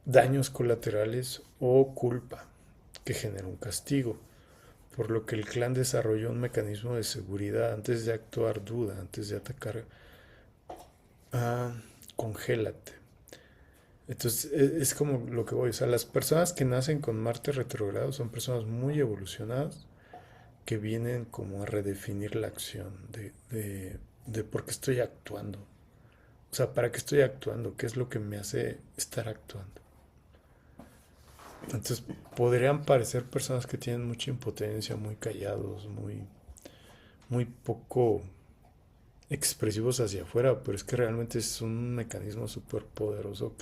daños colaterales o culpa que genera un castigo, por lo que el clan desarrolló un mecanismo de seguridad antes de actuar, duda, antes de atacar, ah, congélate. Entonces es como lo que voy, o sea, las personas que nacen con Marte retrogrado son personas muy evolucionadas que vienen como a redefinir la acción de por qué estoy actuando. O sea, ¿para qué estoy actuando? ¿Qué es lo que me hace estar actuando? Entonces, podrían parecer personas que tienen mucha impotencia, muy callados, muy poco expresivos hacia afuera, pero es que realmente es un mecanismo súper poderoso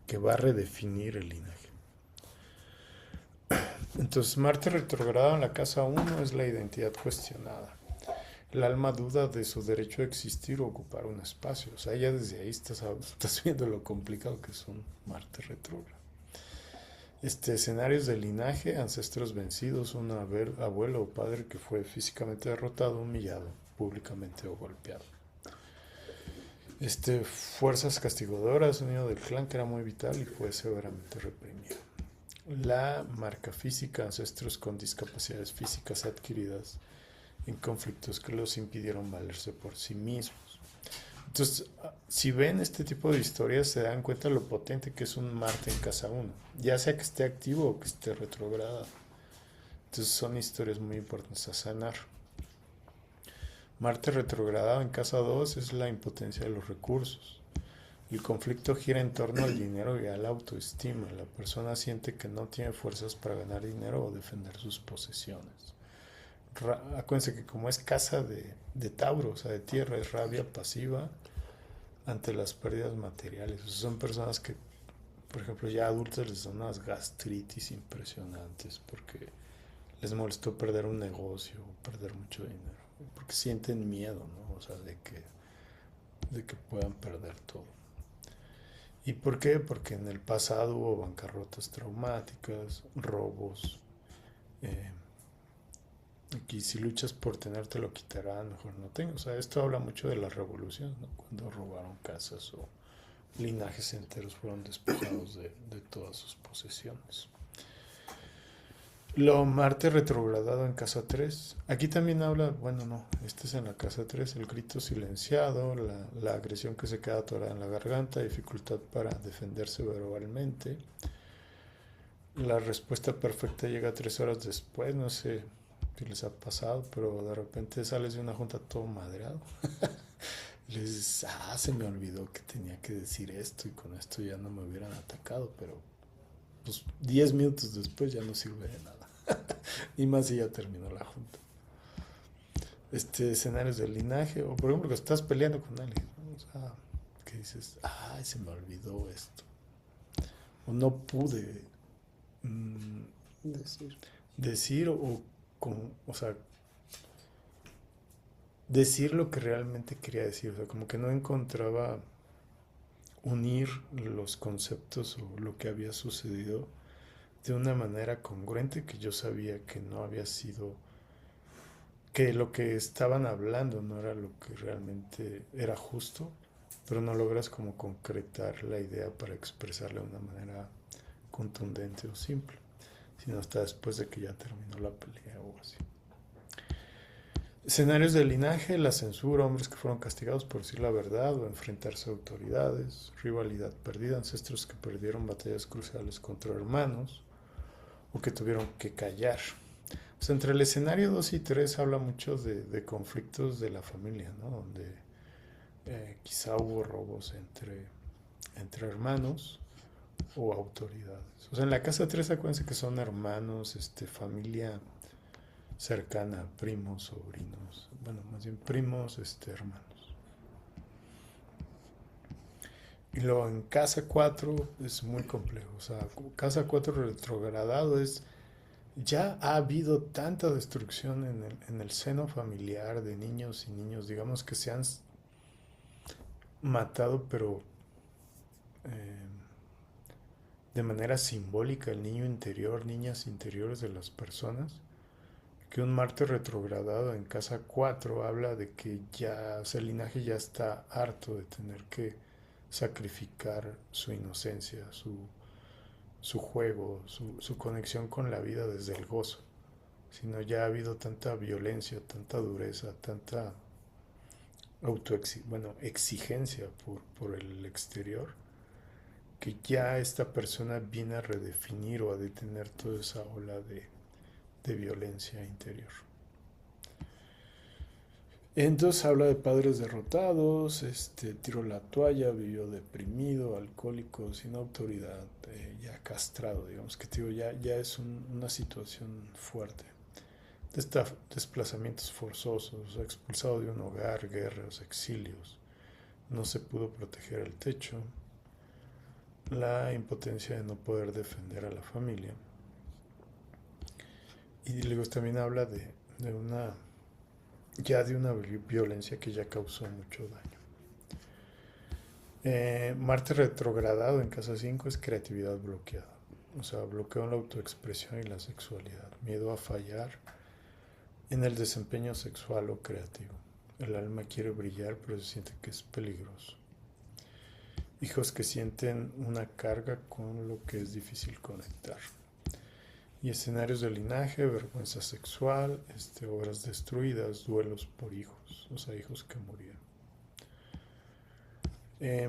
que va a redefinir el linaje. Entonces, Marte retrogrado en la casa uno es la identidad cuestionada. El alma duda de su derecho a existir o ocupar un espacio. O sea, ya desde ahí estás viendo lo complicado que es un Marte retrógrado. Escenarios de linaje, ancestros vencidos, un abuelo o padre que fue físicamente derrotado, humillado, públicamente o golpeado. Fuerzas castigadoras, un niño del clan que era muy vital y fue severamente reprimido. La marca física, ancestros con discapacidades físicas adquiridas en conflictos que los impidieron valerse por sí mismos. Entonces, si ven este tipo de historias, se dan cuenta de lo potente que es un Marte en casa uno, ya sea que esté activo o que esté retrograda. Entonces, son historias muy importantes a sanar. Marte retrogradado en casa 2 es la impotencia de los recursos. El conflicto gira en torno al dinero y a la autoestima. La persona siente que no tiene fuerzas para ganar dinero o defender sus posesiones. Acuérdense que como es casa de Tauro, o sea, de tierra, es rabia pasiva ante las pérdidas materiales. O sea, son personas que, por ejemplo, ya adultas les dan unas gastritis impresionantes porque les molestó perder un negocio, perder mucho dinero, porque sienten miedo, ¿no? O sea, de que puedan perder todo. ¿Y por qué? Porque en el pasado hubo bancarrotas traumáticas, robos. Eh, Aquí si luchas por tener te lo quitarán, mejor no tengo. O sea, esto habla mucho de la revolución, ¿no? Cuando robaron casas o linajes enteros fueron despojados de todas sus posesiones. Lo Marte retrogradado en casa 3. Aquí también habla, bueno, no, este es en la casa 3, el grito silenciado, la agresión que se queda atorada en la garganta, dificultad para defenderse verbalmente. La respuesta perfecta llega 3 horas después, no sé si les ha pasado, pero de repente sales de una junta todo madreado. Y les dices, se me olvidó que tenía que decir esto y con esto ya no me hubieran atacado, pero pues 10 minutos después ya no sirve de nada. Y más si ya terminó la junta. Escenarios del linaje, o por ejemplo que estás peleando con alguien, ¿no? O sea, que dices, se me olvidó esto. O no pude mm, decir. decir o sea, decir lo que realmente quería decir. O sea, como que no encontraba unir los conceptos o lo que había sucedido de una manera congruente que yo sabía que no había sido, que lo que estaban hablando no era lo que realmente era justo, pero no logras como concretar la idea para expresarla de una manera contundente o simple, sino hasta después de que ya terminó la pelea o así. Escenarios de linaje, la censura, hombres que fueron castigados por decir la verdad o enfrentarse a autoridades, rivalidad perdida, ancestros que perdieron batallas cruciales contra hermanos o que tuvieron que callar. Pues entre el escenario 2 y 3 habla mucho de conflictos de la familia, ¿no? Donde quizá hubo robos entre hermanos o autoridades. O sea, en la casa 3 acuérdense que son hermanos, familia cercana, primos, sobrinos, bueno, más bien primos, hermanos. Y luego en casa 4 es muy complejo, o sea, casa 4 retrogradado es, ya ha habido tanta destrucción en el seno familiar de niños y niños, digamos que se han matado, pero eh, de manera simbólica el niño interior, niñas interiores de las personas, que un Marte retrogradado en casa 4 habla de que ya, o sea, el linaje ya está harto de tener que sacrificar su inocencia, su juego, su conexión con la vida desde el gozo, sino ya ha habido tanta violencia, tanta dureza, tanta exigencia por el exterior, que ya esta persona viene a redefinir o a detener toda esa ola de violencia interior. Entonces habla de padres derrotados, tiró la toalla, vivió deprimido, alcohólico, sin autoridad, ya castrado, digamos que digo, ya es una situación fuerte. Desplazamientos forzosos, expulsado de un hogar, guerras, exilios, no se pudo proteger el techo, la impotencia de no poder defender a la familia. Y luego también habla de una violencia que ya causó mucho daño. Marte retrogradado en casa 5 es creatividad bloqueada. O sea, bloqueo en la autoexpresión y la sexualidad. Miedo a fallar en el desempeño sexual o creativo. El alma quiere brillar, pero se siente que es peligroso. Hijos que sienten una carga con lo que es difícil conectar. Y escenarios de linaje, vergüenza sexual, obras destruidas, duelos por hijos, o sea, hijos que murieron.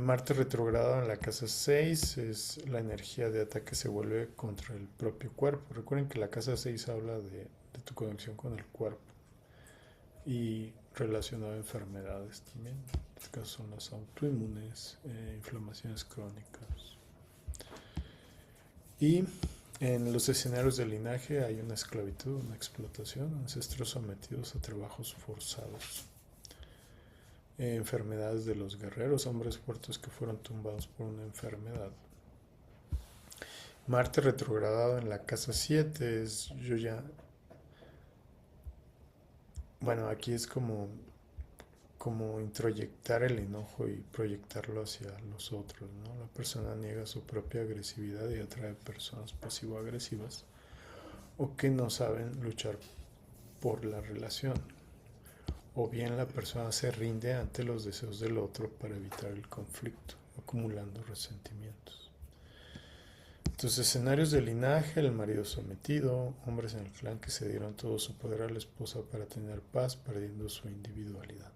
Marte retrogrado en la casa 6 es la energía de ataque se vuelve contra el propio cuerpo. Recuerden que la casa 6 habla de tu conexión con el cuerpo y relacionado a enfermedades también. En este caso son las autoinmunes, inflamaciones crónicas. Y en los escenarios de linaje hay una esclavitud, una explotación, ancestros sometidos a trabajos forzados. Enfermedades de los guerreros, hombres fuertes que fueron tumbados por una enfermedad. Marte retrogradado en la casa 7 es yo ya... Bueno, aquí es como introyectar el enojo y proyectarlo hacia los otros, ¿no? La persona niega su propia agresividad y atrae personas pasivo-agresivas o que no saben luchar por la relación. O bien la persona se rinde ante los deseos del otro para evitar el conflicto, acumulando resentimientos. Entonces, escenarios de linaje, el marido sometido, hombres en el clan que se dieron todo su poder a la esposa para tener paz, perdiendo su individualidad.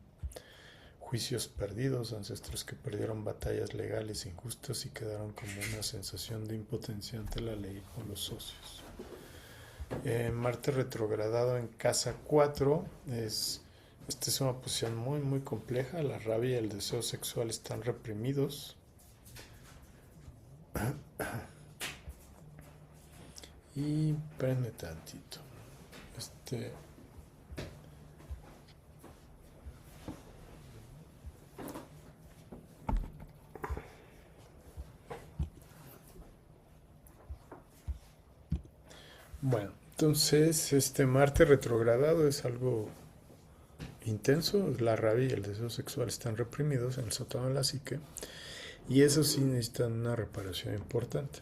Juicios perdidos, ancestros que perdieron batallas legales injustas y quedaron como una sensación de impotencia ante la ley o los socios. Marte retrogradado en casa 4 esta es una posición muy muy compleja. La rabia y el deseo sexual están reprimidos. Y espérenme tantito. Bueno, entonces Marte retrogradado es algo intenso. La rabia y el deseo sexual están reprimidos en el sótano de la psique, y eso sí necesitan una reparación importante.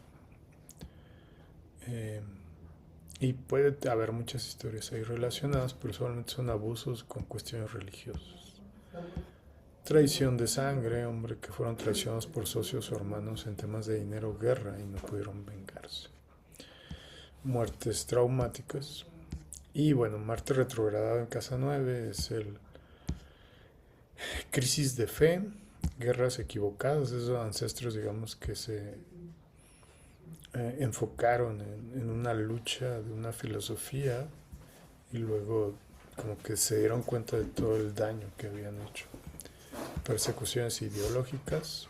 Y puede haber muchas historias ahí relacionadas, pero usualmente son abusos con cuestiones religiosas. Traición de sangre, hombre que fueron traicionados por socios o hermanos en temas de dinero, guerra y no pudieron vengarse. Muertes traumáticas, Y bueno, Marte retrogradado en casa 9 es el crisis de fe, guerras equivocadas, esos ancestros, digamos, que se enfocaron en una lucha de una filosofía y luego como que se dieron cuenta de todo el daño que habían hecho. Persecuciones ideológicas,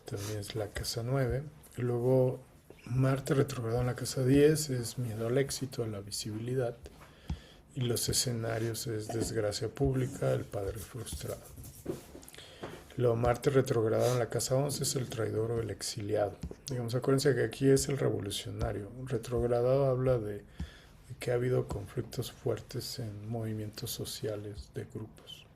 también es la casa 9. Y luego Marte retrogrado en la casa 10 es miedo al éxito, a la visibilidad. Y los escenarios es desgracia pública, el padre frustrado. Luego Marte retrogrado en la casa 11 es el traidor o el exiliado. Digamos, acuérdense que aquí es el revolucionario. Retrogradado habla de que ha habido conflictos fuertes en movimientos sociales de grupos,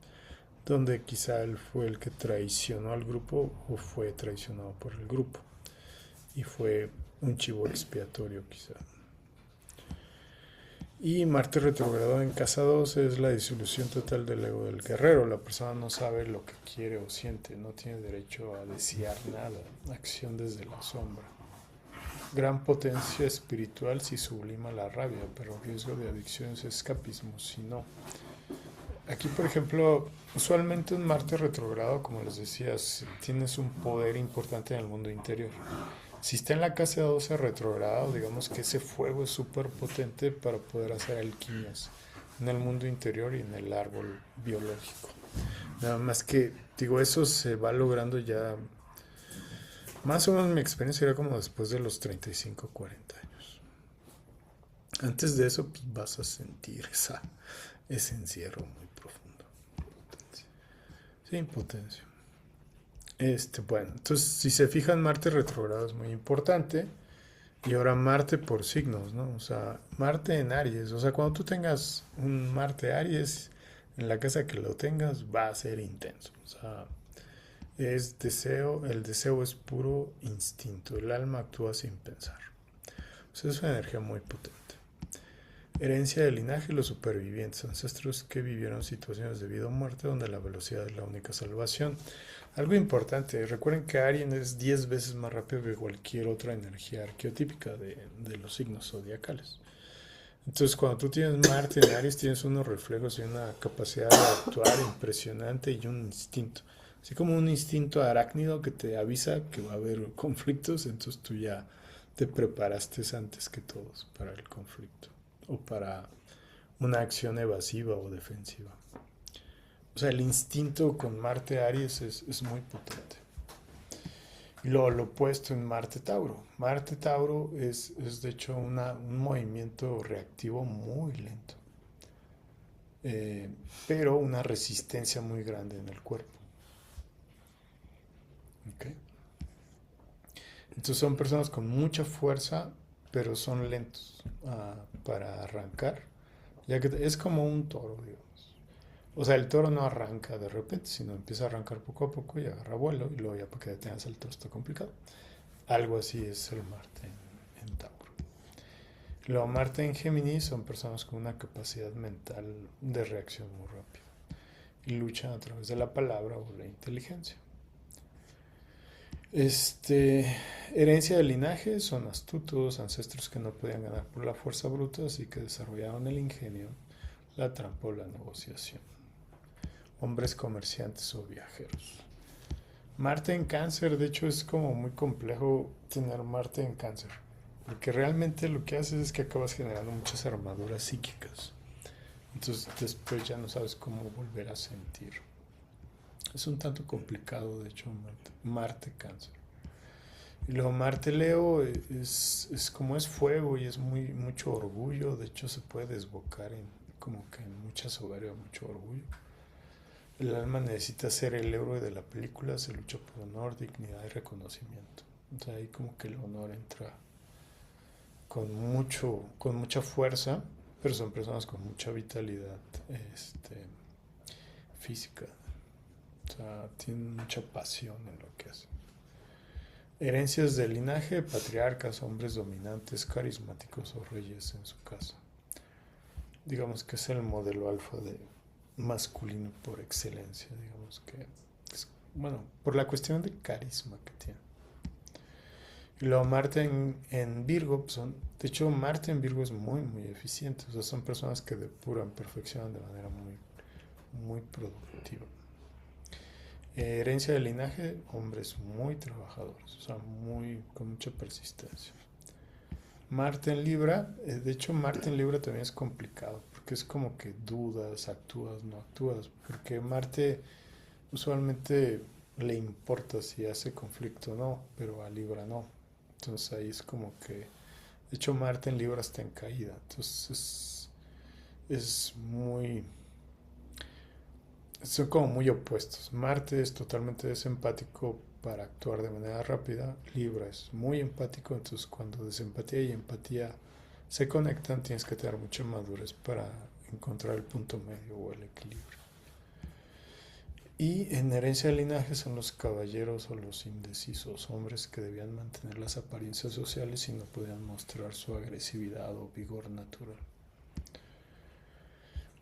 donde quizá él fue el que traicionó al grupo o fue traicionado por el grupo y fue un chivo expiatorio quizá. Y Marte retrogrado en casa 12 es la disolución total del ego del guerrero. La persona no sabe lo que quiere o siente, no tiene derecho a desear nada, acción desde la sombra. Gran potencia espiritual si sublima la rabia, pero riesgo de adicción es escapismo si no. Aquí, por ejemplo, usualmente un Marte retrogrado, como les decía, tienes un poder importante en el mundo interior. Si está en la casa 12 retrogrado, digamos que ese fuego es súper potente para poder hacer alquimias en el mundo interior y en el árbol biológico. Nada más que, digo, eso se va logrando ya, más o menos mi experiencia era como después de los 35, 40 años. Antes de eso, pues vas a sentir ese encierro muy profundo. Sí, impotencia. Bueno, entonces si se fijan, Marte retrogrado es muy importante. Y ahora Marte por signos, ¿no? O sea, Marte en Aries. O sea, cuando tú tengas un Marte Aries, en la casa que lo tengas, va a ser intenso. O sea, es deseo, el deseo es puro instinto. El alma actúa sin pensar. O sea, es una energía muy potente. Herencia del linaje y los supervivientes, ancestros que vivieron situaciones de vida o muerte donde la velocidad es la única salvación. Algo importante, recuerden que Aries es 10 veces más rápido que cualquier otra energía arqueotípica de los signos zodiacales. Entonces, cuando tú tienes Marte en Aries, tienes unos reflejos y una capacidad de actuar impresionante y un instinto. Así como un instinto arácnido que te avisa que va a haber conflictos, entonces tú ya te preparaste antes que todos para el conflicto o para una acción evasiva o defensiva. O sea, el instinto con Marte Aries es muy potente. Y lo opuesto en Marte Tauro. Marte Tauro es de hecho un movimiento reactivo muy lento, eh, pero una resistencia muy grande en el cuerpo. ¿Okay? Entonces son personas con mucha fuerza, pero son lentos para arrancar, ya que es como un toro, digamos. O sea, el toro no arranca de repente, sino empieza a arrancar poco a poco y agarra vuelo y luego ya para que detengas el toro está complicado. Algo así es el Marte en Tauro. Luego Marte en Géminis son personas con una capacidad mental de reacción muy rápida y luchan a través de la palabra o la inteligencia. Herencia del linaje son astutos, ancestros que no podían ganar por la fuerza bruta, así que desarrollaron el ingenio, la trampa o la negociación. Hombres comerciantes o viajeros. Marte en Cáncer, de hecho, es como muy complejo tener Marte en Cáncer, porque realmente lo que haces es que acabas generando muchas armaduras psíquicas. Entonces después ya no sabes cómo volver a sentir. Es un tanto complicado, de hecho, Marte Cáncer. Y luego Marte Leo es como es fuego y es mucho orgullo, de hecho se puede desbocar en como que en mucha soberbia, mucho orgullo. El alma necesita ser el héroe de la película, se lucha por honor, dignidad y reconocimiento. O sea, ahí como que el honor entra con mucha fuerza, pero son personas con mucha vitalidad física. O sea, tienen mucha pasión en lo que hacen. Herencias del linaje, patriarcas, hombres dominantes, carismáticos o reyes en su casa. Digamos que es el modelo alfa de masculino por excelencia, digamos que es, bueno, por la cuestión de carisma que tiene. Y luego Marte en Virgo, pues de hecho Marte en Virgo es muy, muy eficiente. O sea, son personas que depuran, perfeccionan de manera muy, muy productiva. Herencia de linaje, hombres muy trabajadores, o sea, muy, con mucha persistencia. Marte en Libra, de hecho Marte en Libra también es complicado, porque es como que dudas, actúas, no actúas, porque Marte usualmente le importa si hace conflicto o no, pero a Libra no. Entonces ahí es como que, de hecho Marte en Libra está en caída, entonces es muy, son como muy opuestos. Marte es totalmente desempático para actuar de manera rápida. Libra es muy empático, entonces cuando desempatía y empatía se conectan, tienes que tener mucha madurez para encontrar el punto medio o el equilibrio. Y en herencia de linaje son los caballeros o los indecisos, hombres que debían mantener las apariencias sociales y no podían mostrar su agresividad o vigor natural.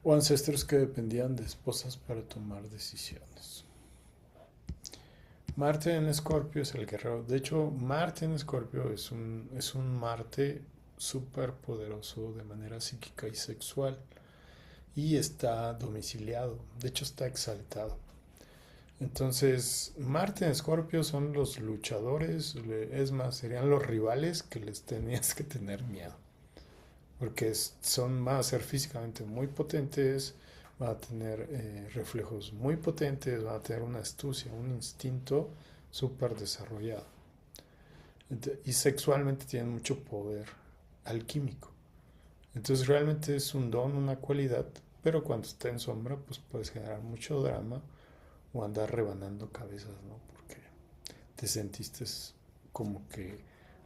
O ancestros que dependían de esposas para tomar decisiones. Marte en Escorpio es el guerrero. De hecho, Marte en Escorpio es un Marte súper poderoso de manera psíquica y sexual. Y está domiciliado. De hecho, está exaltado. Entonces, Marte en Escorpio son los luchadores. Es más, serían los rivales que les tenías que tener miedo. Porque van a ser físicamente muy potentes, van a tener reflejos muy potentes, van a tener una astucia, un instinto súper desarrollado. Y sexualmente tienen mucho poder alquímico. Entonces realmente es un don, una cualidad, pero cuando está en sombra, pues puedes generar mucho drama o andar rebanando cabezas, ¿no? Porque te sentiste como que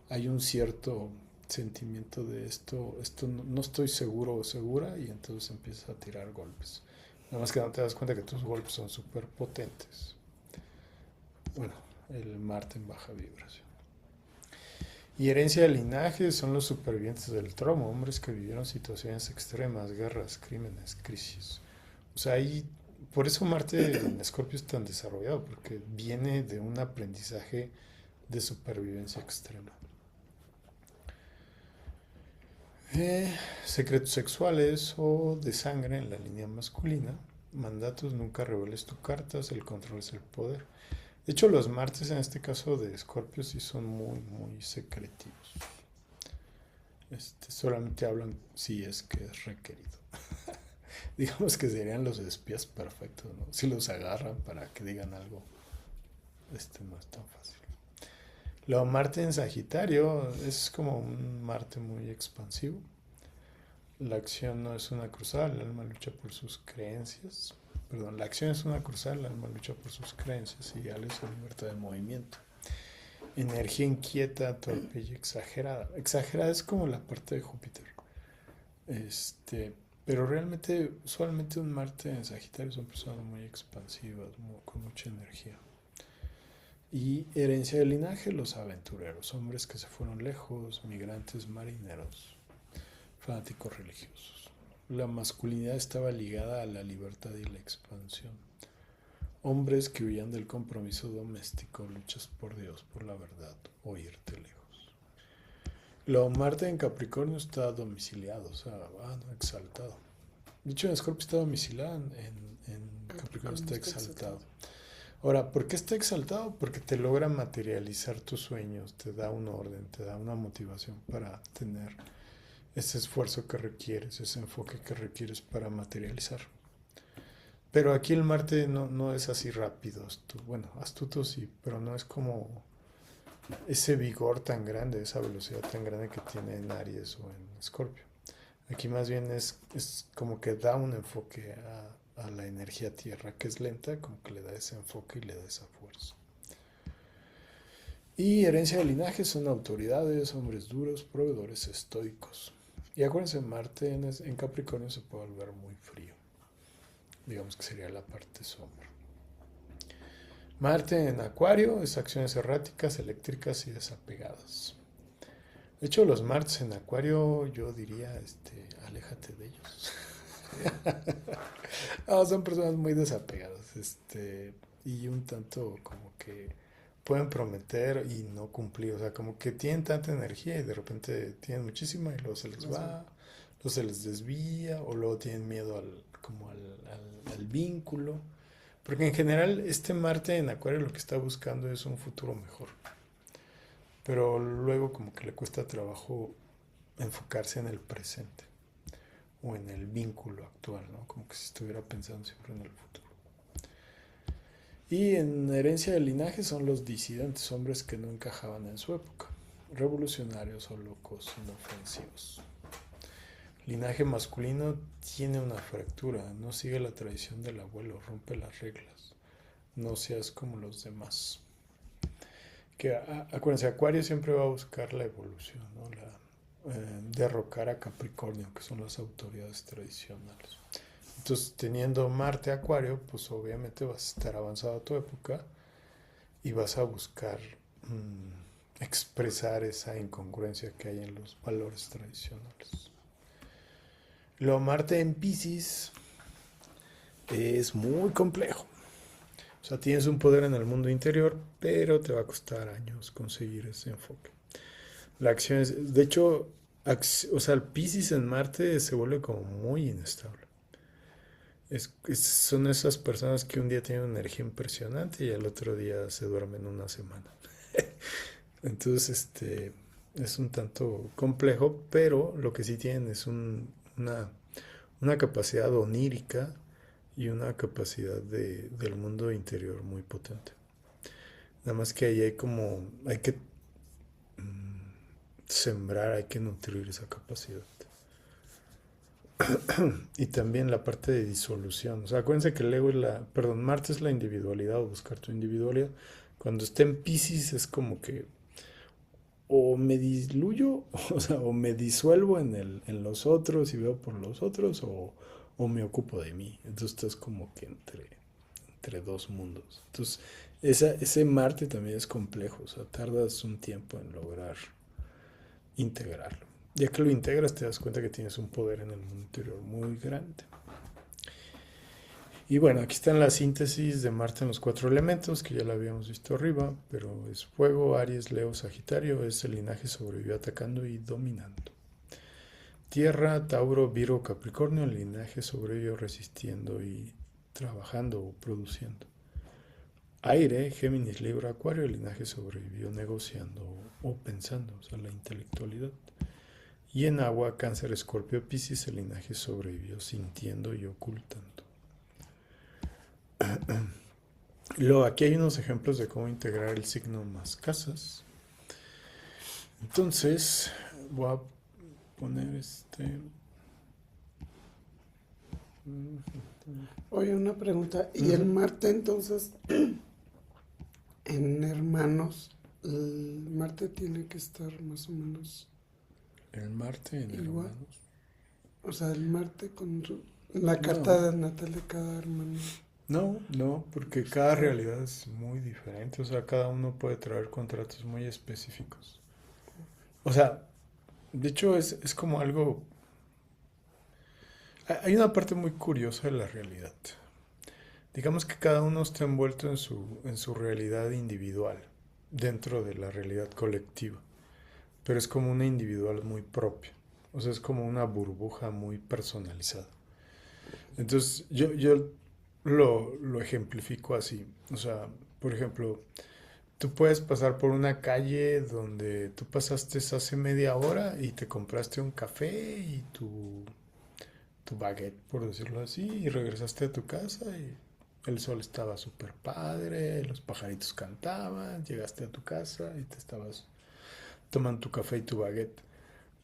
hay un cierto sentimiento de esto no estoy seguro o segura y entonces empiezas a tirar golpes. Nada más que no te das cuenta que tus golpes son súper potentes. Bueno, el Marte en baja vibración. Y herencia de linaje son los supervivientes del trauma, hombres que vivieron situaciones extremas, guerras, crímenes, crisis. O sea, ahí, por eso Marte en Escorpio es tan desarrollado, porque viene de un aprendizaje de supervivencia extrema. Secretos sexuales o de sangre en la línea masculina. Mandatos, nunca reveles tus cartas, el control es el poder. De hecho, los martes en este caso de Escorpio sí son muy, muy secretivos. Solamente hablan si es que es requerido. Digamos que serían los espías perfectos, ¿no? Si los agarran para que digan algo, no es tan fácil. Lo Marte en Sagitario es como un Marte muy expansivo. La acción no es una cruzada, el alma lucha por sus creencias. Perdón, la acción es una cruzada, el alma lucha por sus creencias ideales o libertad de movimiento. Energía inquieta, torpe y exagerada. Exagerada es como la parte de Júpiter. Pero realmente, usualmente un Marte en Sagitario son personas muy expansivas, con mucha energía. Y herencia de linaje, los aventureros, hombres que se fueron lejos, migrantes, marineros, fanáticos religiosos. La masculinidad estaba ligada a la libertad y la expansión. Hombres que huían del compromiso doméstico, luchas por Dios, por la verdad, o irte lejos. Lo Marte en Capricornio está domiciliado, o sea, no, exaltado. De hecho, en Scorpio está domiciliado, en Capricornio está exaltado. Ahora, ¿por qué está exaltado? Porque te logra materializar tus sueños, te da un orden, te da una motivación para tener ese esfuerzo que requieres, ese enfoque que requieres para materializar. Pero aquí el Marte no es así rápido, bueno, astuto sí, pero no es como ese vigor tan grande, esa velocidad tan grande que tiene en Aries o en Escorpio. Aquí más bien es como que da un enfoque a la energía tierra, que es lenta, como que le da ese enfoque y le da esa fuerza. Y herencia de linaje son autoridades, hombres duros, proveedores estoicos. Y acuérdense, Marte en Capricornio se puede volver muy frío. Digamos que sería la parte sombra. Marte en Acuario es acciones erráticas, eléctricas y desapegadas. De hecho, los Martes en Acuario yo diría, aléjate de ellos. Son personas muy desapegadas, y un tanto como que pueden prometer y no cumplir. O sea, como que tienen tanta energía y de repente tienen muchísima y luego se les va, luego se les desvía o luego tienen miedo al vínculo. Porque en general este Marte en Acuario lo que está buscando es un futuro mejor. Pero luego como que le cuesta trabajo enfocarse en el presente o en el vínculo actual, ¿no? Como que si estuviera pensando siempre en el futuro. Y en herencia del linaje son los disidentes, hombres que no encajaban en su época, revolucionarios o locos inofensivos. Linaje masculino tiene una fractura, no sigue la tradición del abuelo, rompe las reglas, no seas como los demás. Que acuérdense, Acuario siempre va a buscar la evolución, ¿no? Derrocar a Capricornio, que son las autoridades tradicionales. Entonces, teniendo Marte Acuario, pues obviamente vas a estar avanzado a tu época y vas a buscar expresar esa incongruencia que hay en los valores tradicionales. Lo Marte en Piscis es muy complejo. O sea, tienes un poder en el mundo interior, pero te va a costar años conseguir ese enfoque. La acción es, de hecho, o sea, el Piscis en Marte se vuelve como muy inestable. Son esas personas que un día tienen una energía impresionante y al otro día se duermen una semana. Entonces, es un tanto complejo, pero lo que sí tienen es una capacidad onírica y una capacidad del mundo interior muy potente. Nada más que ahí hay que sembrar, hay que nutrir esa capacidad. Y también la parte de disolución. O sea, acuérdense que el ego Marte es la individualidad o buscar tu individualidad. Cuando está en Piscis es como que o me diluyo, o sea, o me disuelvo en los otros y veo por los otros, o me ocupo de mí. Entonces estás como que entre dos mundos. Entonces, ese Marte también es complejo, o sea, tardas un tiempo en lograr integrarlo. Ya que lo integras te das cuenta que tienes un poder en el mundo interior muy grande. Y bueno, aquí están las síntesis de Marte en los 4 elementos, que ya la habíamos visto arriba, pero es fuego, Aries, Leo, Sagitario, es el linaje sobrevivió atacando y dominando. Tierra, Tauro, Virgo, Capricornio, el linaje sobrevivió resistiendo y trabajando o produciendo. Aire, Géminis, Libra, Acuario, el linaje sobrevivió negociando o pensando, o sea, la intelectualidad. Y en agua, Cáncer, Escorpio, Piscis, el linaje sobrevivió sintiendo y ocultando. Luego, aquí hay unos ejemplos de cómo integrar el signo más casas. Entonces, voy a poner Oye, una pregunta. ¿Y el Marte entonces en hermanos? El Marte tiene que estar más o menos El Marte en igual. hermanos. O sea, el Marte con la No, carta natal de cada hermano. no, porque cada realidad es muy diferente. O sea, cada uno puede traer contratos muy específicos. O sea, de hecho es como algo. Hay una parte muy curiosa de la realidad. Digamos que cada uno está envuelto en su realidad individual, dentro de la realidad colectiva, pero es como una individual muy propia, o sea, es como una burbuja muy personalizada. Entonces, yo lo ejemplifico así, o sea, por ejemplo, tú puedes pasar por una calle donde tú pasaste hace media hora y te compraste un café y tu baguette, por decirlo así, y regresaste a tu casa y el sol estaba súper padre, los pajaritos cantaban, llegaste a tu casa y te estabas tomando tu café y tu baguette.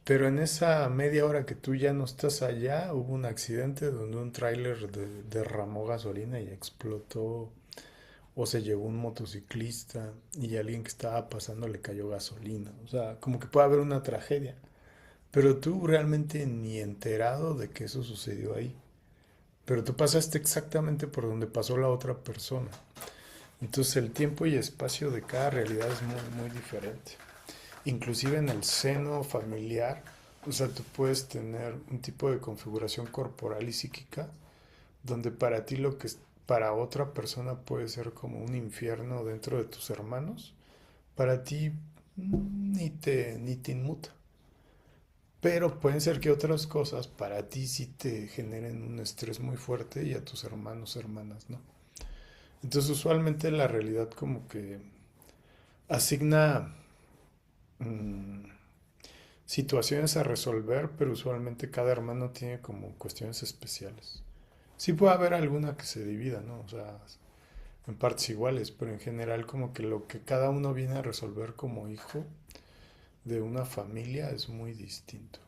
Pero en esa media hora que tú ya no estás allá, hubo un accidente donde un tráiler derramó gasolina y explotó, o se llevó un motociclista y alguien que estaba pasando le cayó gasolina. O sea, como que puede haber una tragedia. Pero tú realmente ni enterado de que eso sucedió ahí. Pero tú pasaste exactamente por donde pasó la otra persona. Entonces el tiempo y espacio de cada realidad es muy, muy diferente. Inclusive en el seno familiar, o sea, tú puedes tener un tipo de configuración corporal y psíquica donde para ti lo que para otra persona puede ser como un infierno dentro de tus hermanos, para ti ni te inmuta. Pero pueden ser que otras cosas para ti sí te generen un estrés muy fuerte y a tus hermanos, hermanas, ¿no? Entonces usualmente la realidad como que asigna mm, situaciones a resolver, pero usualmente cada hermano tiene como cuestiones especiales. Sí puede haber alguna que se divida, ¿no? O sea, en partes iguales, pero en general como que lo que cada uno viene a resolver como hijo de una familia es muy distinto.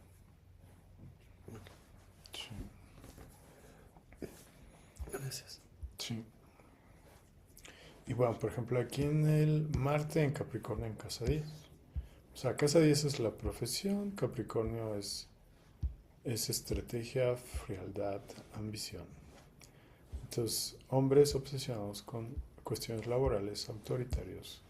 Sí. Gracias. Sí. Y bueno, por ejemplo, aquí en el Marte en Capricornio en casa 10. O sea, casa 10 es la profesión, Capricornio es estrategia, frialdad, ambición. Entonces, hombres obsesionados con cuestiones laborales, autoritarios,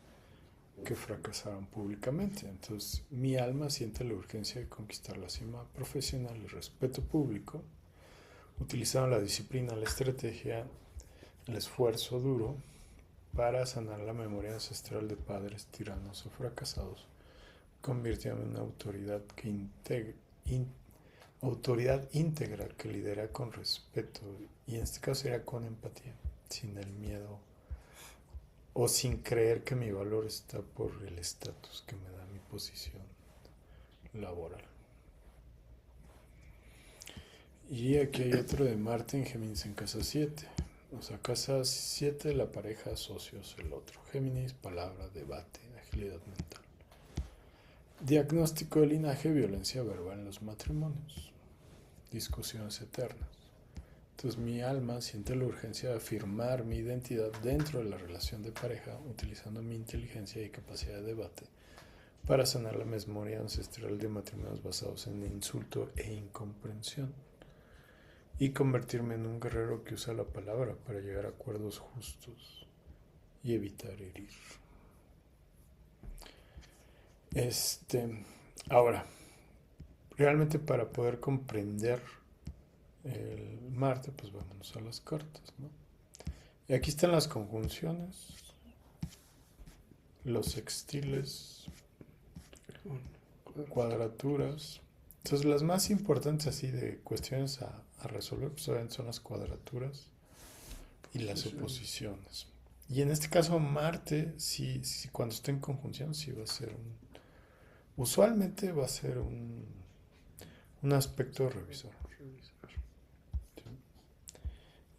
que fracasaron públicamente. Entonces, mi alma siente la urgencia de conquistar la cima profesional y respeto público, utilizando la disciplina, la estrategia, el esfuerzo duro para sanar la memoria ancestral de padres tiranos o fracasados, convirtiéndome en una autoridad íntegra que lidera con respeto y en este caso sería con empatía, sin el miedo o sin creer que mi valor está por el estatus que me da mi posición laboral. Y aquí hay otro de Marte en Géminis en casa 7. O sea, casa 7, la pareja, socios, el otro. Géminis, palabra, debate, agilidad mental. Diagnóstico de linaje, violencia verbal en los matrimonios. Discusiones eternas. Entonces mi alma siente la urgencia de afirmar mi identidad dentro de la relación de pareja, utilizando mi inteligencia y capacidad de debate para sanar la memoria ancestral de matrimonios basados en insulto e incomprensión y convertirme en un guerrero que usa la palabra para llegar a acuerdos justos y evitar herir. Ahora, realmente para poder comprender el Marte, pues vámonos a las cartas, ¿no? Y aquí están las conjunciones, los sextiles, cuadraturas. Entonces las más importantes así de cuestiones a resolver pues, son las cuadraturas y las oposiciones. Y en este caso Marte, sí, cuando esté en conjunción, sí va a ser usualmente va a ser un aspecto a revisar. ¿Sí?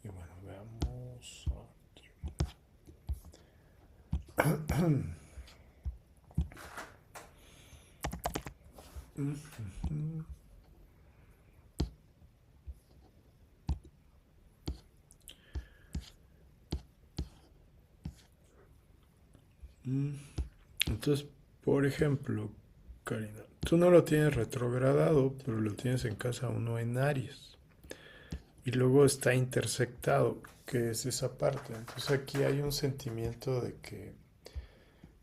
Y bueno, veamos Entonces, por ejemplo, Karina, tú no lo tienes retrogradado, pero lo tienes en casa 1 en Aries. Y luego está intersectado, que es esa parte. Entonces aquí hay un sentimiento de que,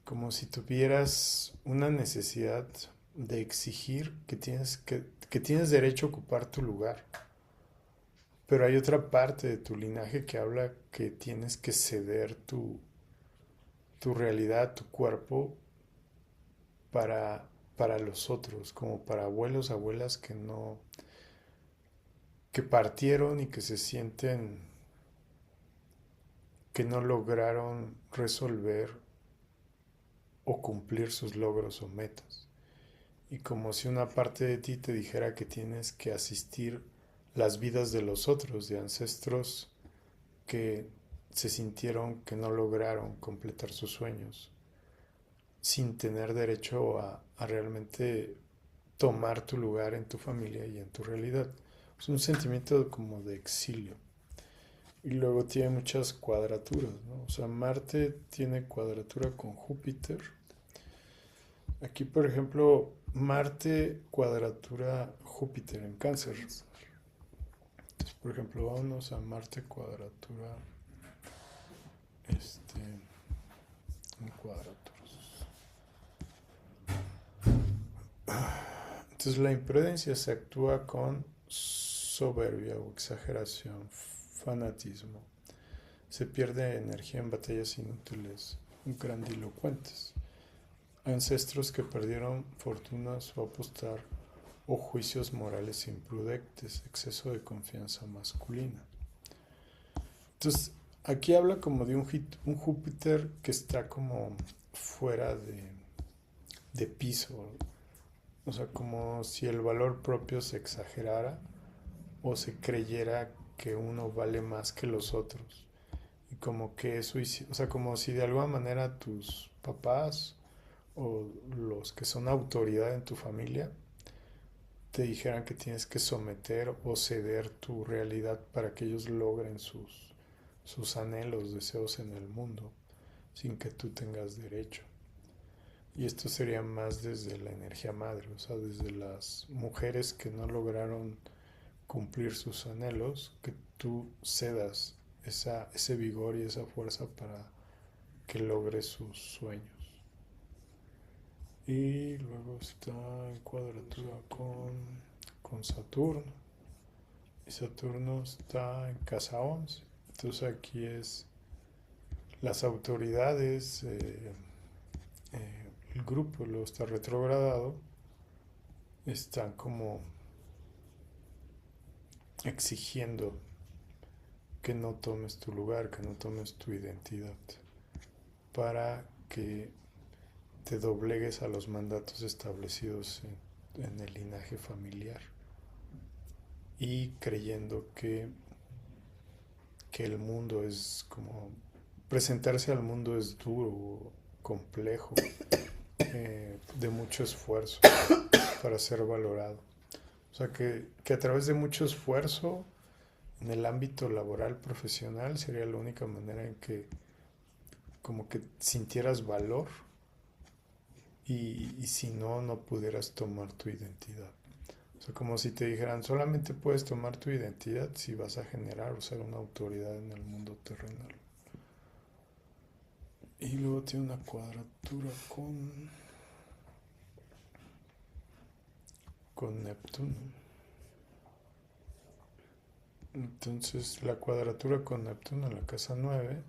como si tuvieras una necesidad de exigir que tienes derecho a ocupar tu lugar. Pero hay otra parte de tu linaje que habla que tienes que ceder tu realidad, tu cuerpo para los otros, como para abuelos, abuelas que partieron y que se sienten que no lograron resolver o cumplir sus logros o metas. Y como si una parte de ti te dijera que tienes que asistir las vidas de los otros, de ancestros que se sintieron que no lograron completar sus sueños, sin tener derecho a realmente tomar tu lugar en tu familia y en tu realidad. Es un sentimiento como de exilio. Y luego tiene muchas cuadraturas, ¿no? O sea, Marte tiene cuadratura con Júpiter. Aquí, por ejemplo, Marte cuadratura Júpiter en Cáncer. Entonces, por ejemplo, vámonos a Marte cuadratura en cuadraturas. Entonces, la imprudencia se actúa con soberbia o exageración, fanatismo, se pierde energía en batallas inútiles, grandilocuentes. Ancestros que perdieron fortunas o apostar o juicios morales imprudentes, exceso de confianza masculina. Entonces, aquí habla como de un Júpiter que está como fuera de piso, o sea, como si el valor propio se exagerara o se creyera que uno vale más que los otros. Y como que eso, o sea, como si de alguna manera tus papás o los que son autoridad en tu familia te dijeran que tienes que someter o ceder tu realidad para que ellos logren sus anhelos, deseos en el mundo, sin que tú tengas derecho. Y esto sería más desde la energía madre, o sea, desde las mujeres que no lograron cumplir sus anhelos, que tú cedas ese vigor y esa fuerza para que logre sus sueños. Y luego está en cuadratura con Saturno. Y Saturno está en casa 11. Entonces aquí es las autoridades, el grupo lo está retrogradado, están como exigiendo que no tomes tu lugar, que no tomes tu identidad, para que te doblegues a los mandatos establecidos en el linaje familiar y creyendo que el mundo es como presentarse al mundo es duro, complejo, de mucho esfuerzo para ser valorado. O sea que a través de mucho esfuerzo en el ámbito laboral profesional sería la única manera en que como que sintieras valor y si no, no pudieras tomar tu identidad. O sea, como si te dijeran, solamente puedes tomar tu identidad si vas a generar o ser una autoridad en el mundo terrenal. Y luego tiene una cuadratura con Neptuno. Entonces, la cuadratura con Neptuno en la casa 9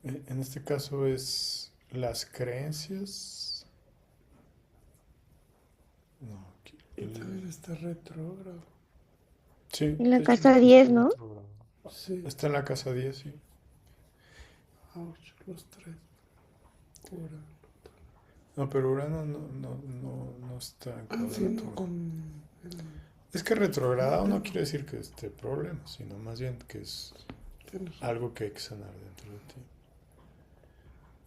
en este caso es las creencias. No, aquí, Y también está retrógrado. sí, En la de hecho casa está 10, ¿no? retrogrado. Sí. Está en la casa 10, sí. Ouch, los tres. Ahora. No, pero Urano no está en Sí, no, cuadratura. con el... Es que retrogradado no quiere decir que esté problema, sino más bien que es Tienes algo que hay que sanar dentro de ti.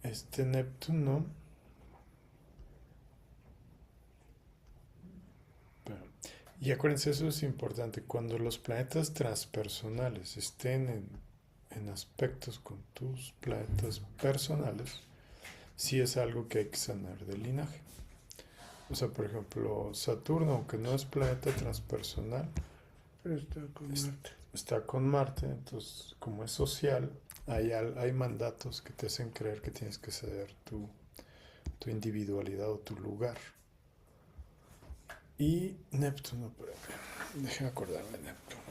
Este Neptuno, y acuérdense, eso es importante, cuando los planetas transpersonales estén en aspectos con tus planetas personales, sí es algo que hay que sanar del linaje. O sea, por ejemplo, Saturno, aunque no es planeta transpersonal, está con Marte. está con Marte, entonces como es social, hay mandatos que te hacen creer que tienes que ceder tu individualidad o tu lugar. Y Neptuno, déjame acordarme de Neptuno.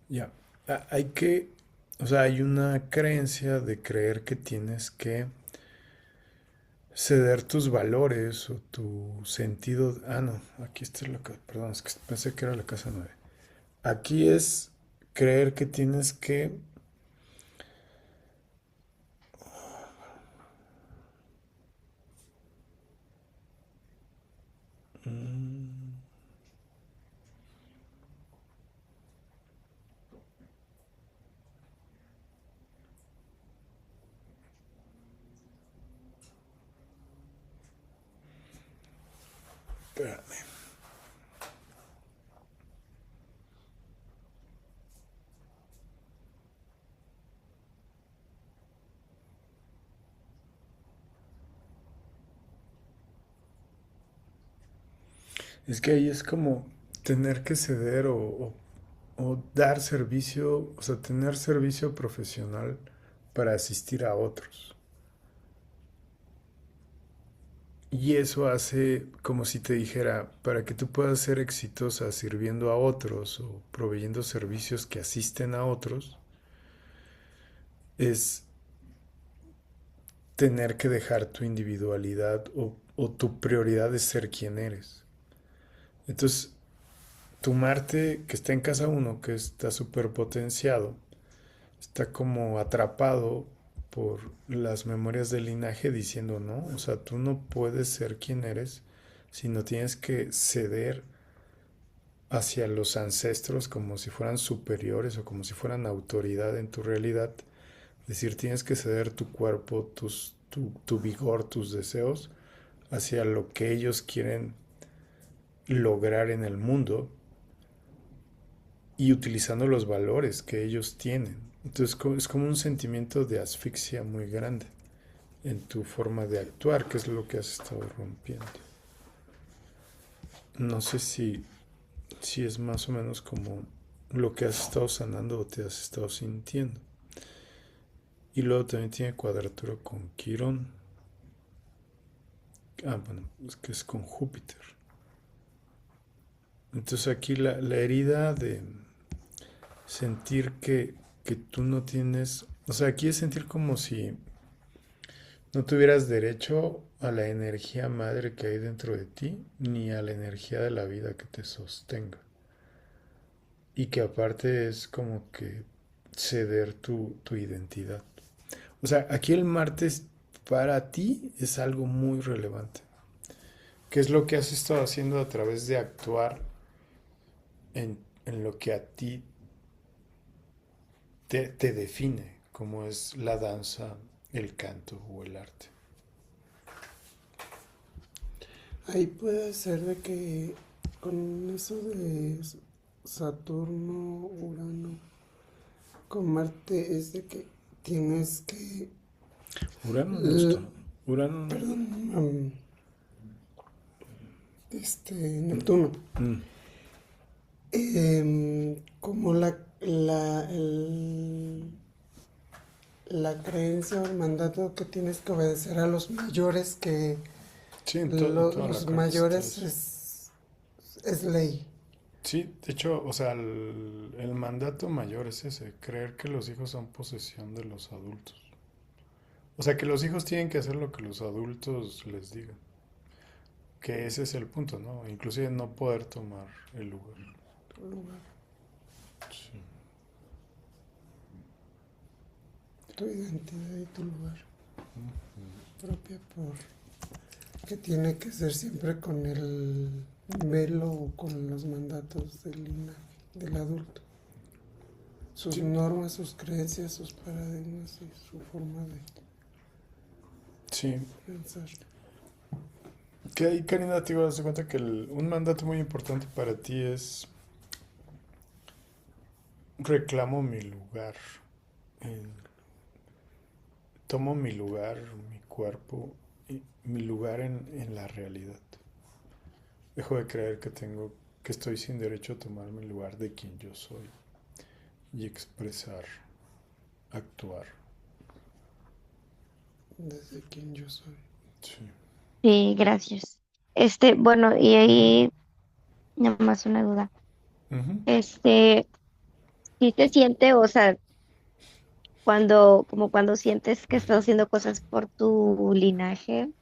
Ya, hay que, o sea, hay una creencia de creer que tienes que ceder tus valores o tu sentido. Ah, no, aquí está la casa, perdón, es que pensé que era la casa 9. Aquí es creer que tienes que espérame. Es que ahí es como tener que ceder o dar servicio, o sea, tener servicio profesional para asistir a otros. Y eso hace como si te dijera, para que tú puedas ser exitosa sirviendo a otros o proveyendo servicios que asisten a otros, es tener que dejar tu individualidad o tu prioridad de ser quien eres. Entonces, tu Marte que está en casa uno, que está súper potenciado, está como atrapado por las memorias del linaje diciendo, no, o sea, tú no puedes ser quien eres, sino tienes que ceder hacia los ancestros como si fueran superiores o como si fueran autoridad en tu realidad. Es decir, tienes que ceder tu cuerpo, tu vigor, tus deseos hacia lo que ellos quieren lograr en el mundo y utilizando los valores que ellos tienen. Entonces es como un sentimiento de asfixia muy grande en tu forma de actuar, que es lo que has estado rompiendo. No sé si es más o menos como lo que has estado sanando o te has estado sintiendo. Y luego también tiene cuadratura con Quirón. Bueno, es que es con Júpiter. Entonces aquí la herida de sentir que tú no tienes, o sea, aquí es sentir como si no tuvieras derecho a la energía madre que hay dentro de ti, ni a la energía de la vida que te sostenga. Y que aparte es como que ceder tu identidad. O sea, aquí el martes para ti es algo muy relevante. ¿Qué es lo que has estado haciendo a través de actuar en lo que a ti te define, como es la danza, el canto o el arte? Ahí puede ser de que con eso de Saturno, Urano, con Marte es de que tienes que, Urano no está. Urano no. perdón, Neptuno. Mm. Como la creencia o el mandato que tienes que obedecer a los mayores, que Sí, en toda la los carta está mayores eso. es ley. Sí, de hecho, o sea, el mandato mayor es ese, creer que los hijos son posesión de los adultos. O sea, que los hijos tienen que hacer lo que los adultos les digan. Que ese es el punto, ¿no? Inclusive no poder tomar el lugar. Lugar, Sí. tu identidad y tu lugar propia que tiene que ser siempre con el velo o con los mandatos del linaje, del adulto. Sus Sí, normas, sus creencias, sus paradigmas y su forma de sí. pensar. Que ahí, Karina, te das cuenta que un mandato muy importante para ti es reclamo mi lugar. Eh, tomo mi lugar, mi cuerpo, y mi lugar en la realidad. Dejo de creer que estoy sin derecho a tomar mi lugar de quien yo soy y expresar, actuar. Desde quien yo soy. Sí. Sí, gracias. Bueno, y ahí nada más una duda. Ujú. Este, ¿Sí se siente, o sea, como cuando sientes que estás haciendo cosas por tu linaje?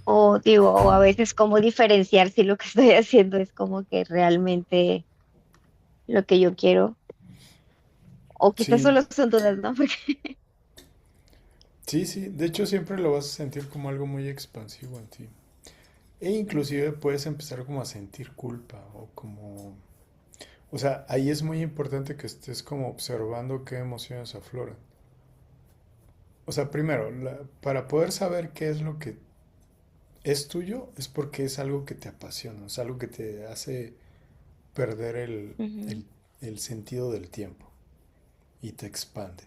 O digo, o a veces cómo diferenciar si lo que estoy haciendo es como que realmente lo que yo quiero, o quizás Sí, solo son dudas, ¿no? sí, sí. De hecho, siempre lo vas a sentir como algo muy expansivo en ti. E inclusive puedes empezar como a sentir culpa o como... O sea, ahí es muy importante que estés como observando qué emociones afloran. O sea, primero, para poder saber qué es lo que es tuyo, es porque es algo que te apasiona, es algo que te hace perder Ujú. el sentido del tiempo y te expande.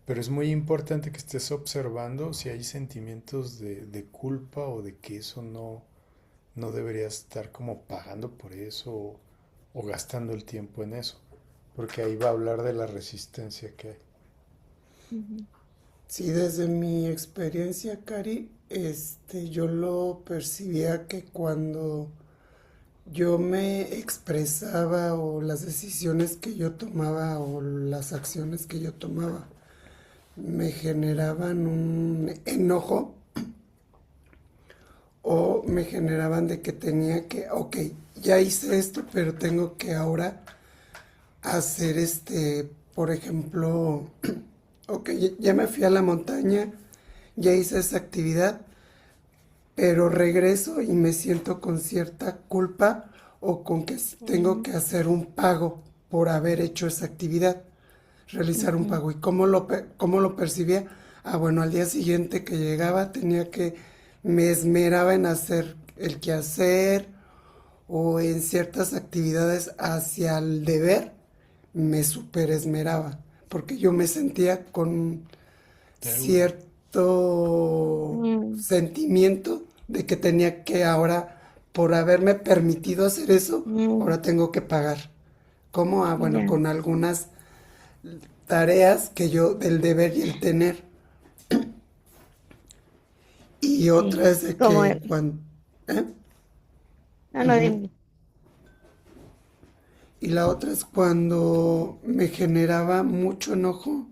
Pero es muy importante que estés observando si hay sentimientos de culpa o de que eso no deberías estar como pagando por eso o gastando el tiempo en eso. Porque ahí va a hablar de la resistencia que hay. Ujú. Sí, desde mi experiencia, Cari, yo lo percibía que cuando yo me expresaba o las decisiones que yo tomaba o las acciones que yo tomaba me generaban un enojo o me generaban de que tenía que, ok, ya hice esto, pero tengo que ahora hacer por ejemplo, ok, ya me fui a la montaña, ya hice esa actividad, pero regreso y me siento con cierta culpa o con que tengo Ujú, que hacer un pago por haber hecho esa actividad, realizar un ujú, pago. ¿Y cómo lo percibía? Ah, bueno, al día siguiente que llegaba me esmeraba en hacer el quehacer o en ciertas actividades hacia el deber, me super esmeraba, porque yo me sentía con Deuda. cierto mm, sentimiento de que tenía que ahora, por haberme permitido hacer eso, mm, ahora tengo que pagar. ¿Cómo? Ah, bueno, ya, con algunas tareas que yo del deber y el tener. Y sí. otra es de Como, que cuando... ¿eh? no, no, Ujú. dime. Y la otra es cuando me generaba mucho enojo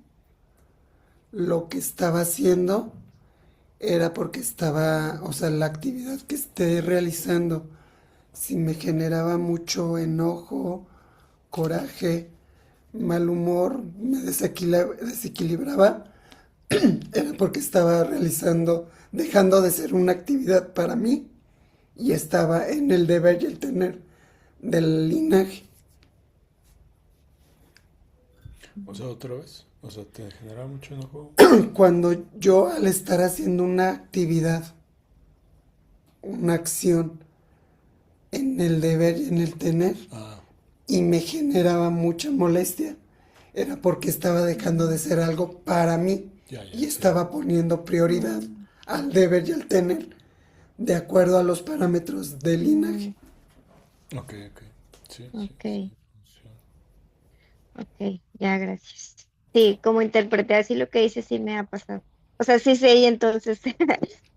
lo que estaba haciendo era porque estaba, o sea, la actividad que esté realizando, si me generaba mucho enojo, coraje, mal humor, desequilibraba, era porque estaba realizando, dejando de ser una actividad para mí y estaba en el deber y el tener del linaje. O sea, otra vez. O sea, te genera mucho enojo. Cuando yo al estar haciendo una actividad, una acción en el deber y en el tener, Ah, y me generaba mucha molestia, era porque estaba dejando de Mm, ser algo para mí ya y entiendo. estaba poniendo prioridad mm, al deber y al tener de acuerdo a los parámetros del linaje. mm, Ok, ok. Sí, sí, ok, sí. Funciona. ok, ya, gracias. Sí, como interpreté así lo que dices, sí me ha pasado. O sea, sí sé y entonces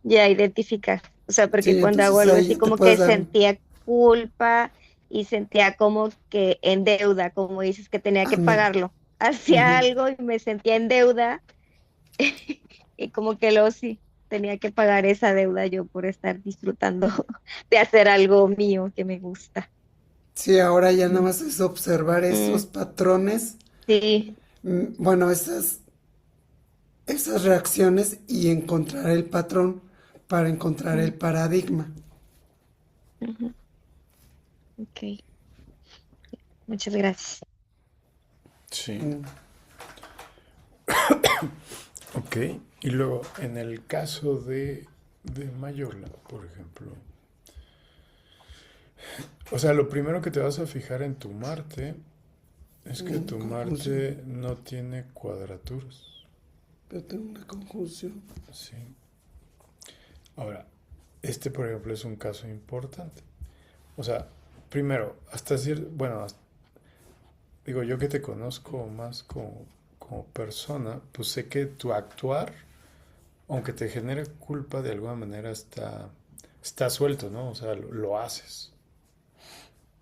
ya identificar. O sea, porque Sí, cuando hago entonces algo ahí así ya te como puedes que dar, sentía culpa y sentía como que en deuda, como dices que tenía que ándale. pagarlo. Hacía Ujú. algo y me sentía en deuda y como que lo sí, tenía que pagar esa deuda yo por estar disfrutando de hacer algo mío que me gusta. Sí, ahora ya nada Mm, más es observar esos mm, patrones, sí, bueno, esas reacciones y encontrar el patrón para encontrar el mm, paradigma. ujú, ok, muchas gracias. Sí. Mm. Ok. Y luego, en el caso de Mayola, por ejemplo. O sea, lo primero que te vas a fijar en tu Marte es que Una tu conjunción. Marte no tiene cuadraturas. Pero tengo una conjunción. Sí. Ahora, este, por ejemplo, es un caso importante. O sea, primero, hasta cierto, bueno, digo, yo que te conozco más como persona, pues sé que tu actuar, aunque te genere culpa, de alguna manera está suelto, ¿no? O sea, lo haces.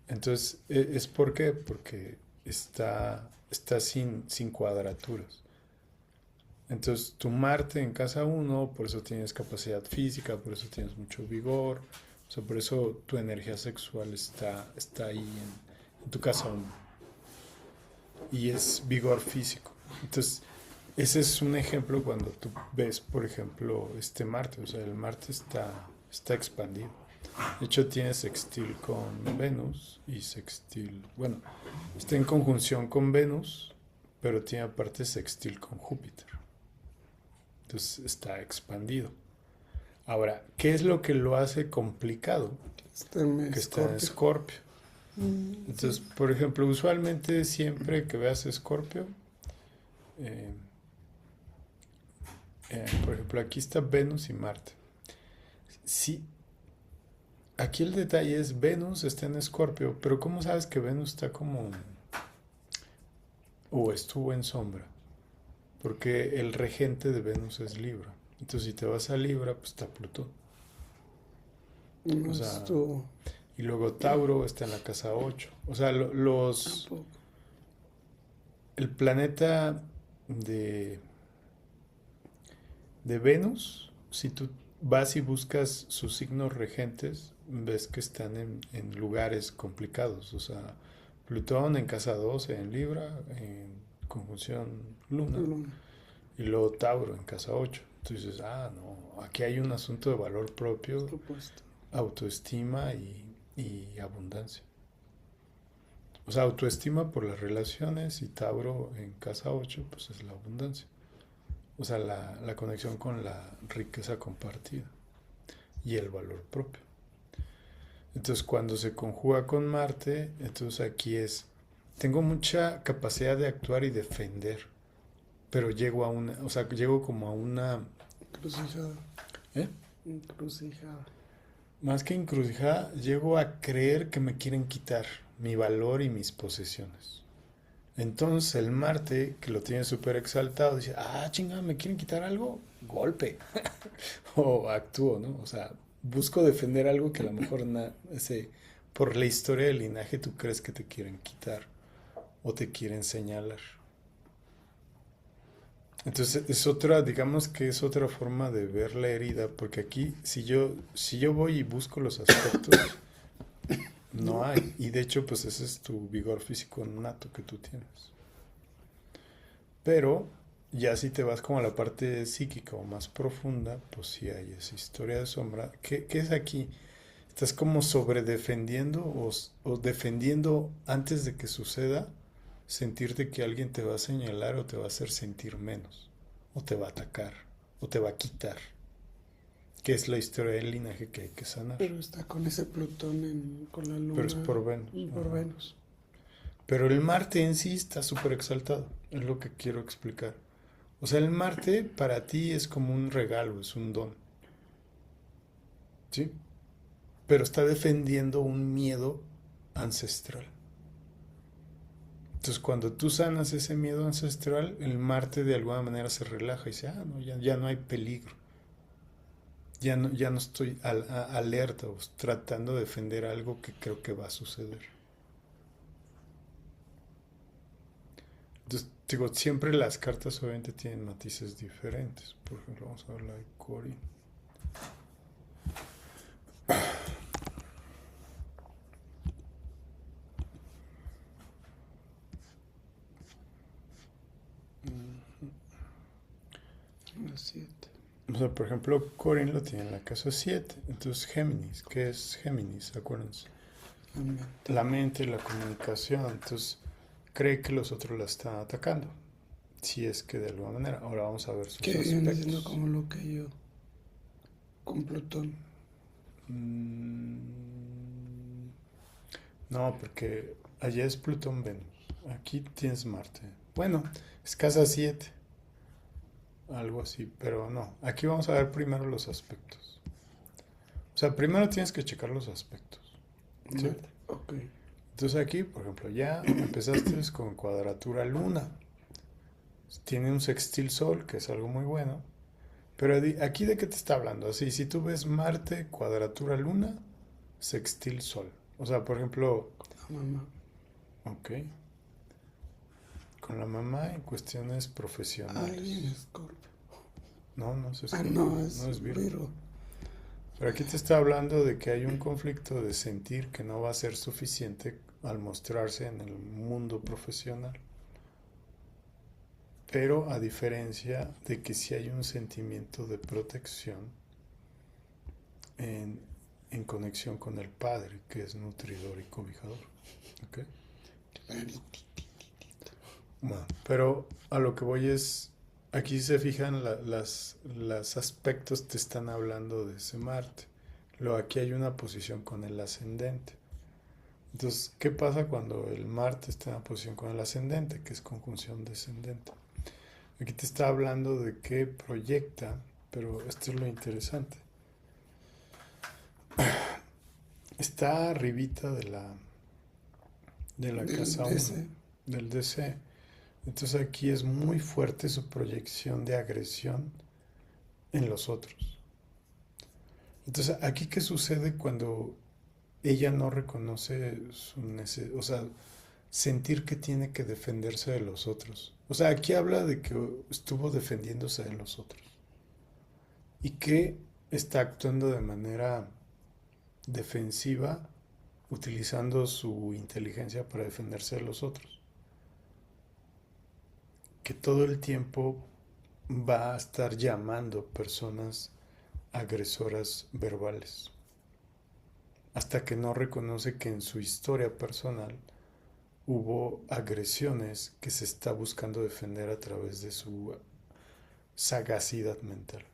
Entonces, ¿es por qué? Porque está sin cuadraturas. Entonces, tu Marte en casa uno, por eso tienes capacidad física, por eso tienes mucho vigor, o sea, por eso tu energía sexual está ahí en tu casa uno. Y es vigor físico. Entonces, ese es un ejemplo cuando tú ves, por ejemplo, este Marte, o sea, el Marte está expandido. De hecho, tiene sextil con Venus y sextil, bueno, está en conjunción con Venus, pero tiene aparte sextil con Júpiter. Entonces está expandido. Ahora, ¿qué es lo que lo hace complicado? Este me Que está en escorpio. Escorpio. Sí. Entonces, por ejemplo, usualmente siempre que veas Escorpio, eh, por ejemplo, aquí está Venus y Marte. Sí, aquí el detalle es Venus está en Escorpio, pero ¿cómo sabes que Venus está como o estuvo en sombra? Porque el regente de Venus es Libra. Entonces, si te vas a Libra, pues está Plutón. No O es sea, tu y luego Tauro está en la casa 8. O sea, los tampoco. el planeta de, de Venus, si tú vas y buscas sus signos regentes, ves que están en lugares complicados. O sea, Plutón en casa 12 en Libra, en conjunción Luna, Luna, y luego Tauro en casa 8. Entonces dices, ah, no, aquí hay un asunto de valor por propio, supuesto. autoestima y abundancia. O sea, autoestima por las relaciones y Tauro en casa 8 pues es la abundancia. O sea, la conexión con la riqueza compartida y el valor propio. Entonces, cuando se conjuga con Marte, entonces aquí es, tengo mucha capacidad de actuar y defender, pero llego a una, o sea, llego como a una, Encrucijada. ¿eh? Encrucijada. Más que encrucijada, llego a creer que me quieren quitar mi valor y mis posesiones. Entonces el Marte, que lo tiene súper exaltado, dice, ah, chingada, ¿me quieren quitar algo? Golpe. O actúo, ¿no? O sea, busco defender algo que a lo mejor por la historia del linaje tú crees que te quieren quitar o te quieren señalar. Entonces es otra, digamos que es otra forma de ver la herida, porque aquí si yo voy y busco los aspectos, no hay. Y de hecho, pues ese es tu vigor físico nato que tú tienes. Pero ya si te vas como a la parte psíquica o más profunda, pues sí hay esa historia de sombra. ¿Qué es aquí? Estás como sobredefendiendo o defendiendo antes de que suceda, sentirte que alguien te va a señalar o te va a hacer sentir menos, o te va a atacar, o te va a quitar, que es la historia del linaje que hay que sanar. Pero está con ese Plutón con la Pero es Luna por Venus. y por Ajá. Venus. Pero el Marte en sí está súper exaltado, es lo que quiero explicar. O sea, el Marte para ti es como un regalo, es un don, ¿sí? Pero está defendiendo un miedo ancestral. Entonces, cuando tú sanas ese miedo ancestral, el Marte de alguna manera se relaja y dice, ah, no, ya no hay peligro. Ya no estoy alerta o tratando de defender algo que creo que va a suceder. Entonces, digo, siempre las cartas obviamente tienen matices diferentes. Por ejemplo, vamos a ver la de Cori. Una 7. O sea, por ejemplo, Corin lo tiene en la casa 7. Entonces, Géminis, ¿qué es Géminis? Acuérdense. La mente, la comunicación. Entonces, cree que los otros la están atacando. Si es que de alguna manera. Ahora vamos a ver sus Que viene siendo aspectos. como lo que yo con Plutón. No, porque allá es Plutón Venus. Aquí tienes Marte. Bueno, es casa 7. Algo así, pero no. Aquí vamos a ver primero los aspectos. O sea, primero tienes que checar los aspectos. ¿Sí? Marte. Ok. Entonces aquí, por ejemplo, ya empezaste con cuadratura luna. Tiene un sextil sol, que es algo muy bueno. Pero aquí de qué te está hablando. Así, si tú ves Marte, cuadratura luna, sextil sol. O sea, por ejemplo, La mamá. ok, con la mamá en cuestiones profesionales. Alguien Scorpio. No es Ah, Scorpio, no, es no es Virgo. Virgo. Pero aquí te está hablando de que hay un conflicto de sentir que no va a ser suficiente al mostrarse en el mundo profesional. Pero a diferencia de que sí hay un sentimiento de protección en, en conexión con el Padre, que es nutridor y cobijador. ¿Ok? Bueno, pero a lo que voy es, aquí se fijan las aspectos te están hablando de ese Marte. Luego aquí hay una posición con el ascendente. Entonces, ¿qué pasa cuando el Marte está en una posición con el ascendente, que es conjunción descendente? Aquí te está hablando de que proyecta, pero esto es lo interesante. Está arribita de la casa 1, del DC. Entonces aquí es muy fuerte su proyección de agresión en los otros. Entonces, aquí qué sucede cuando ella no reconoce su necesidad, o sea, sentir que tiene que defenderse de los otros. O sea, aquí habla de que estuvo defendiéndose de los otros y que está actuando de manera defensiva, utilizando su inteligencia para defenderse de los otros. Que todo el tiempo va a estar llamando personas agresoras verbales, hasta que no reconoce que en su historia personal hubo agresiones que se está buscando defender a través de su sagacidad mental.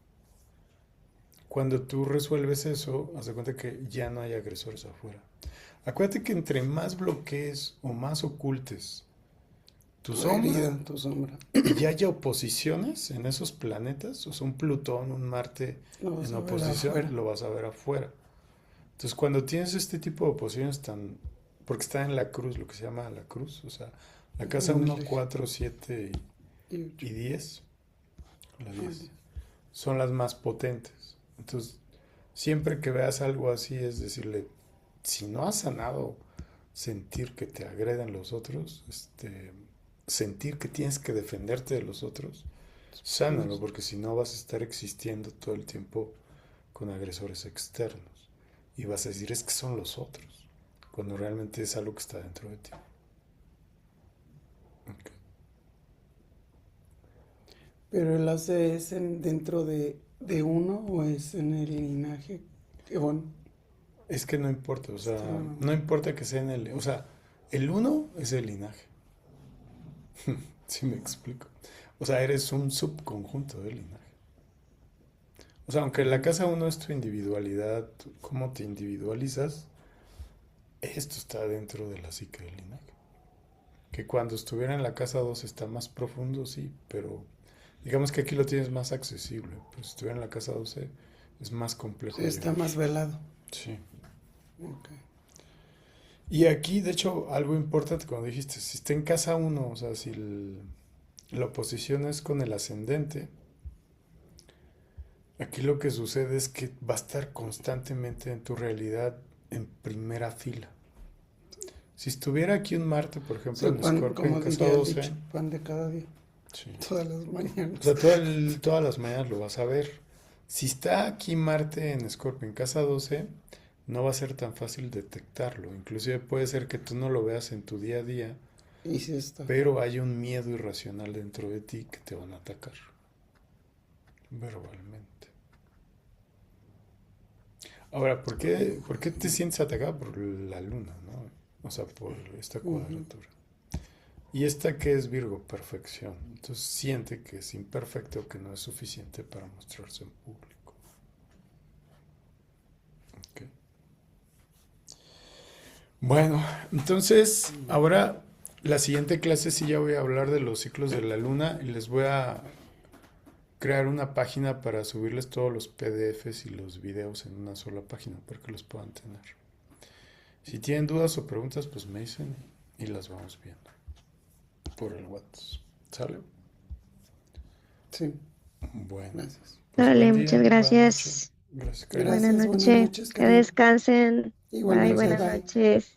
Cuando tú resuelves eso, haz de cuenta que ya no hay agresores afuera. Acuérdate que entre más bloquees o más ocultes tu sombra, tu sombra, y haya oposiciones en esos planetas, o sea, un Plutón, un Marte en oposición, lo vas a ver afuera. Entonces, cuando tienes este tipo de oposiciones porque está en la cruz, lo que se llama la cruz, o sea, la casa 1, 4, 7 y 10, la 10, son las más potentes. Entonces, siempre que veas algo así, es decirle, si no has sanado sentir que te agreden los otros, sentir que tienes que defenderte de los otros, sánalo, porque si no vas a estar existiendo todo el tiempo con agresores externos. Y vas a decir, es que son los otros, cuando realmente es algo que está dentro de ti. Okay. Pero el hace es dentro de uno o es en el linaje. Bueno, es que no importa, o sea, no importa que sea en el... O sea, el uno es el linaje. ¿Sí me explico? O sea, eres un subconjunto del linaje. O sea, aunque la casa 1 es tu individualidad, cómo te individualizas, esto está dentro de la psique del linaje. Que cuando estuviera en la casa 2 está más profundo, sí, pero digamos que aquí lo tienes más accesible. Pero si estuviera en la casa 12 es más complejo. Sí, está más velado. Sí. Okay. Y aquí, de hecho, algo importante cuando dijiste, si está en casa 1, o sea, si la oposición es con el ascendente, aquí lo que sucede es que va a estar constantemente en tu realidad en primera fila. Si estuviera aquí un Marte, por ejemplo, en Escorpio, en casa 12, pan de cada día. Sí. Todas las mañanas. O sea, todas las mañanas lo vas a ver. Si está aquí Marte en Escorpio, en casa 12, no va a ser tan fácil detectarlo. Inclusive puede ser que tú no lo veas en tu día a día, y sí está. Pero hay un miedo irracional dentro de ti que te van a atacar verbalmente. Ahora, ¿por qué te sientes atacado? Por la luna, ¿no? O sea, por esta cuadratura. Y esta que es Virgo, perfección. Entonces siente que es imperfecto, que no es suficiente para mostrarse en público. Okay. Bueno, entonces ahora la siguiente clase sí ya voy a hablar de los ciclos de la luna y les voy a crear una página para subirles todos los PDFs y los videos en una sola página para que los puedan tener. Si tienen dudas o preguntas, pues me dicen y las vamos viendo por el WhatsApp. ¿Sale? Sí. Bueno. Gracias. Pues dale, muchas gracias. Gracias. Buenas noches. Que descansen. Bye, buenas noches.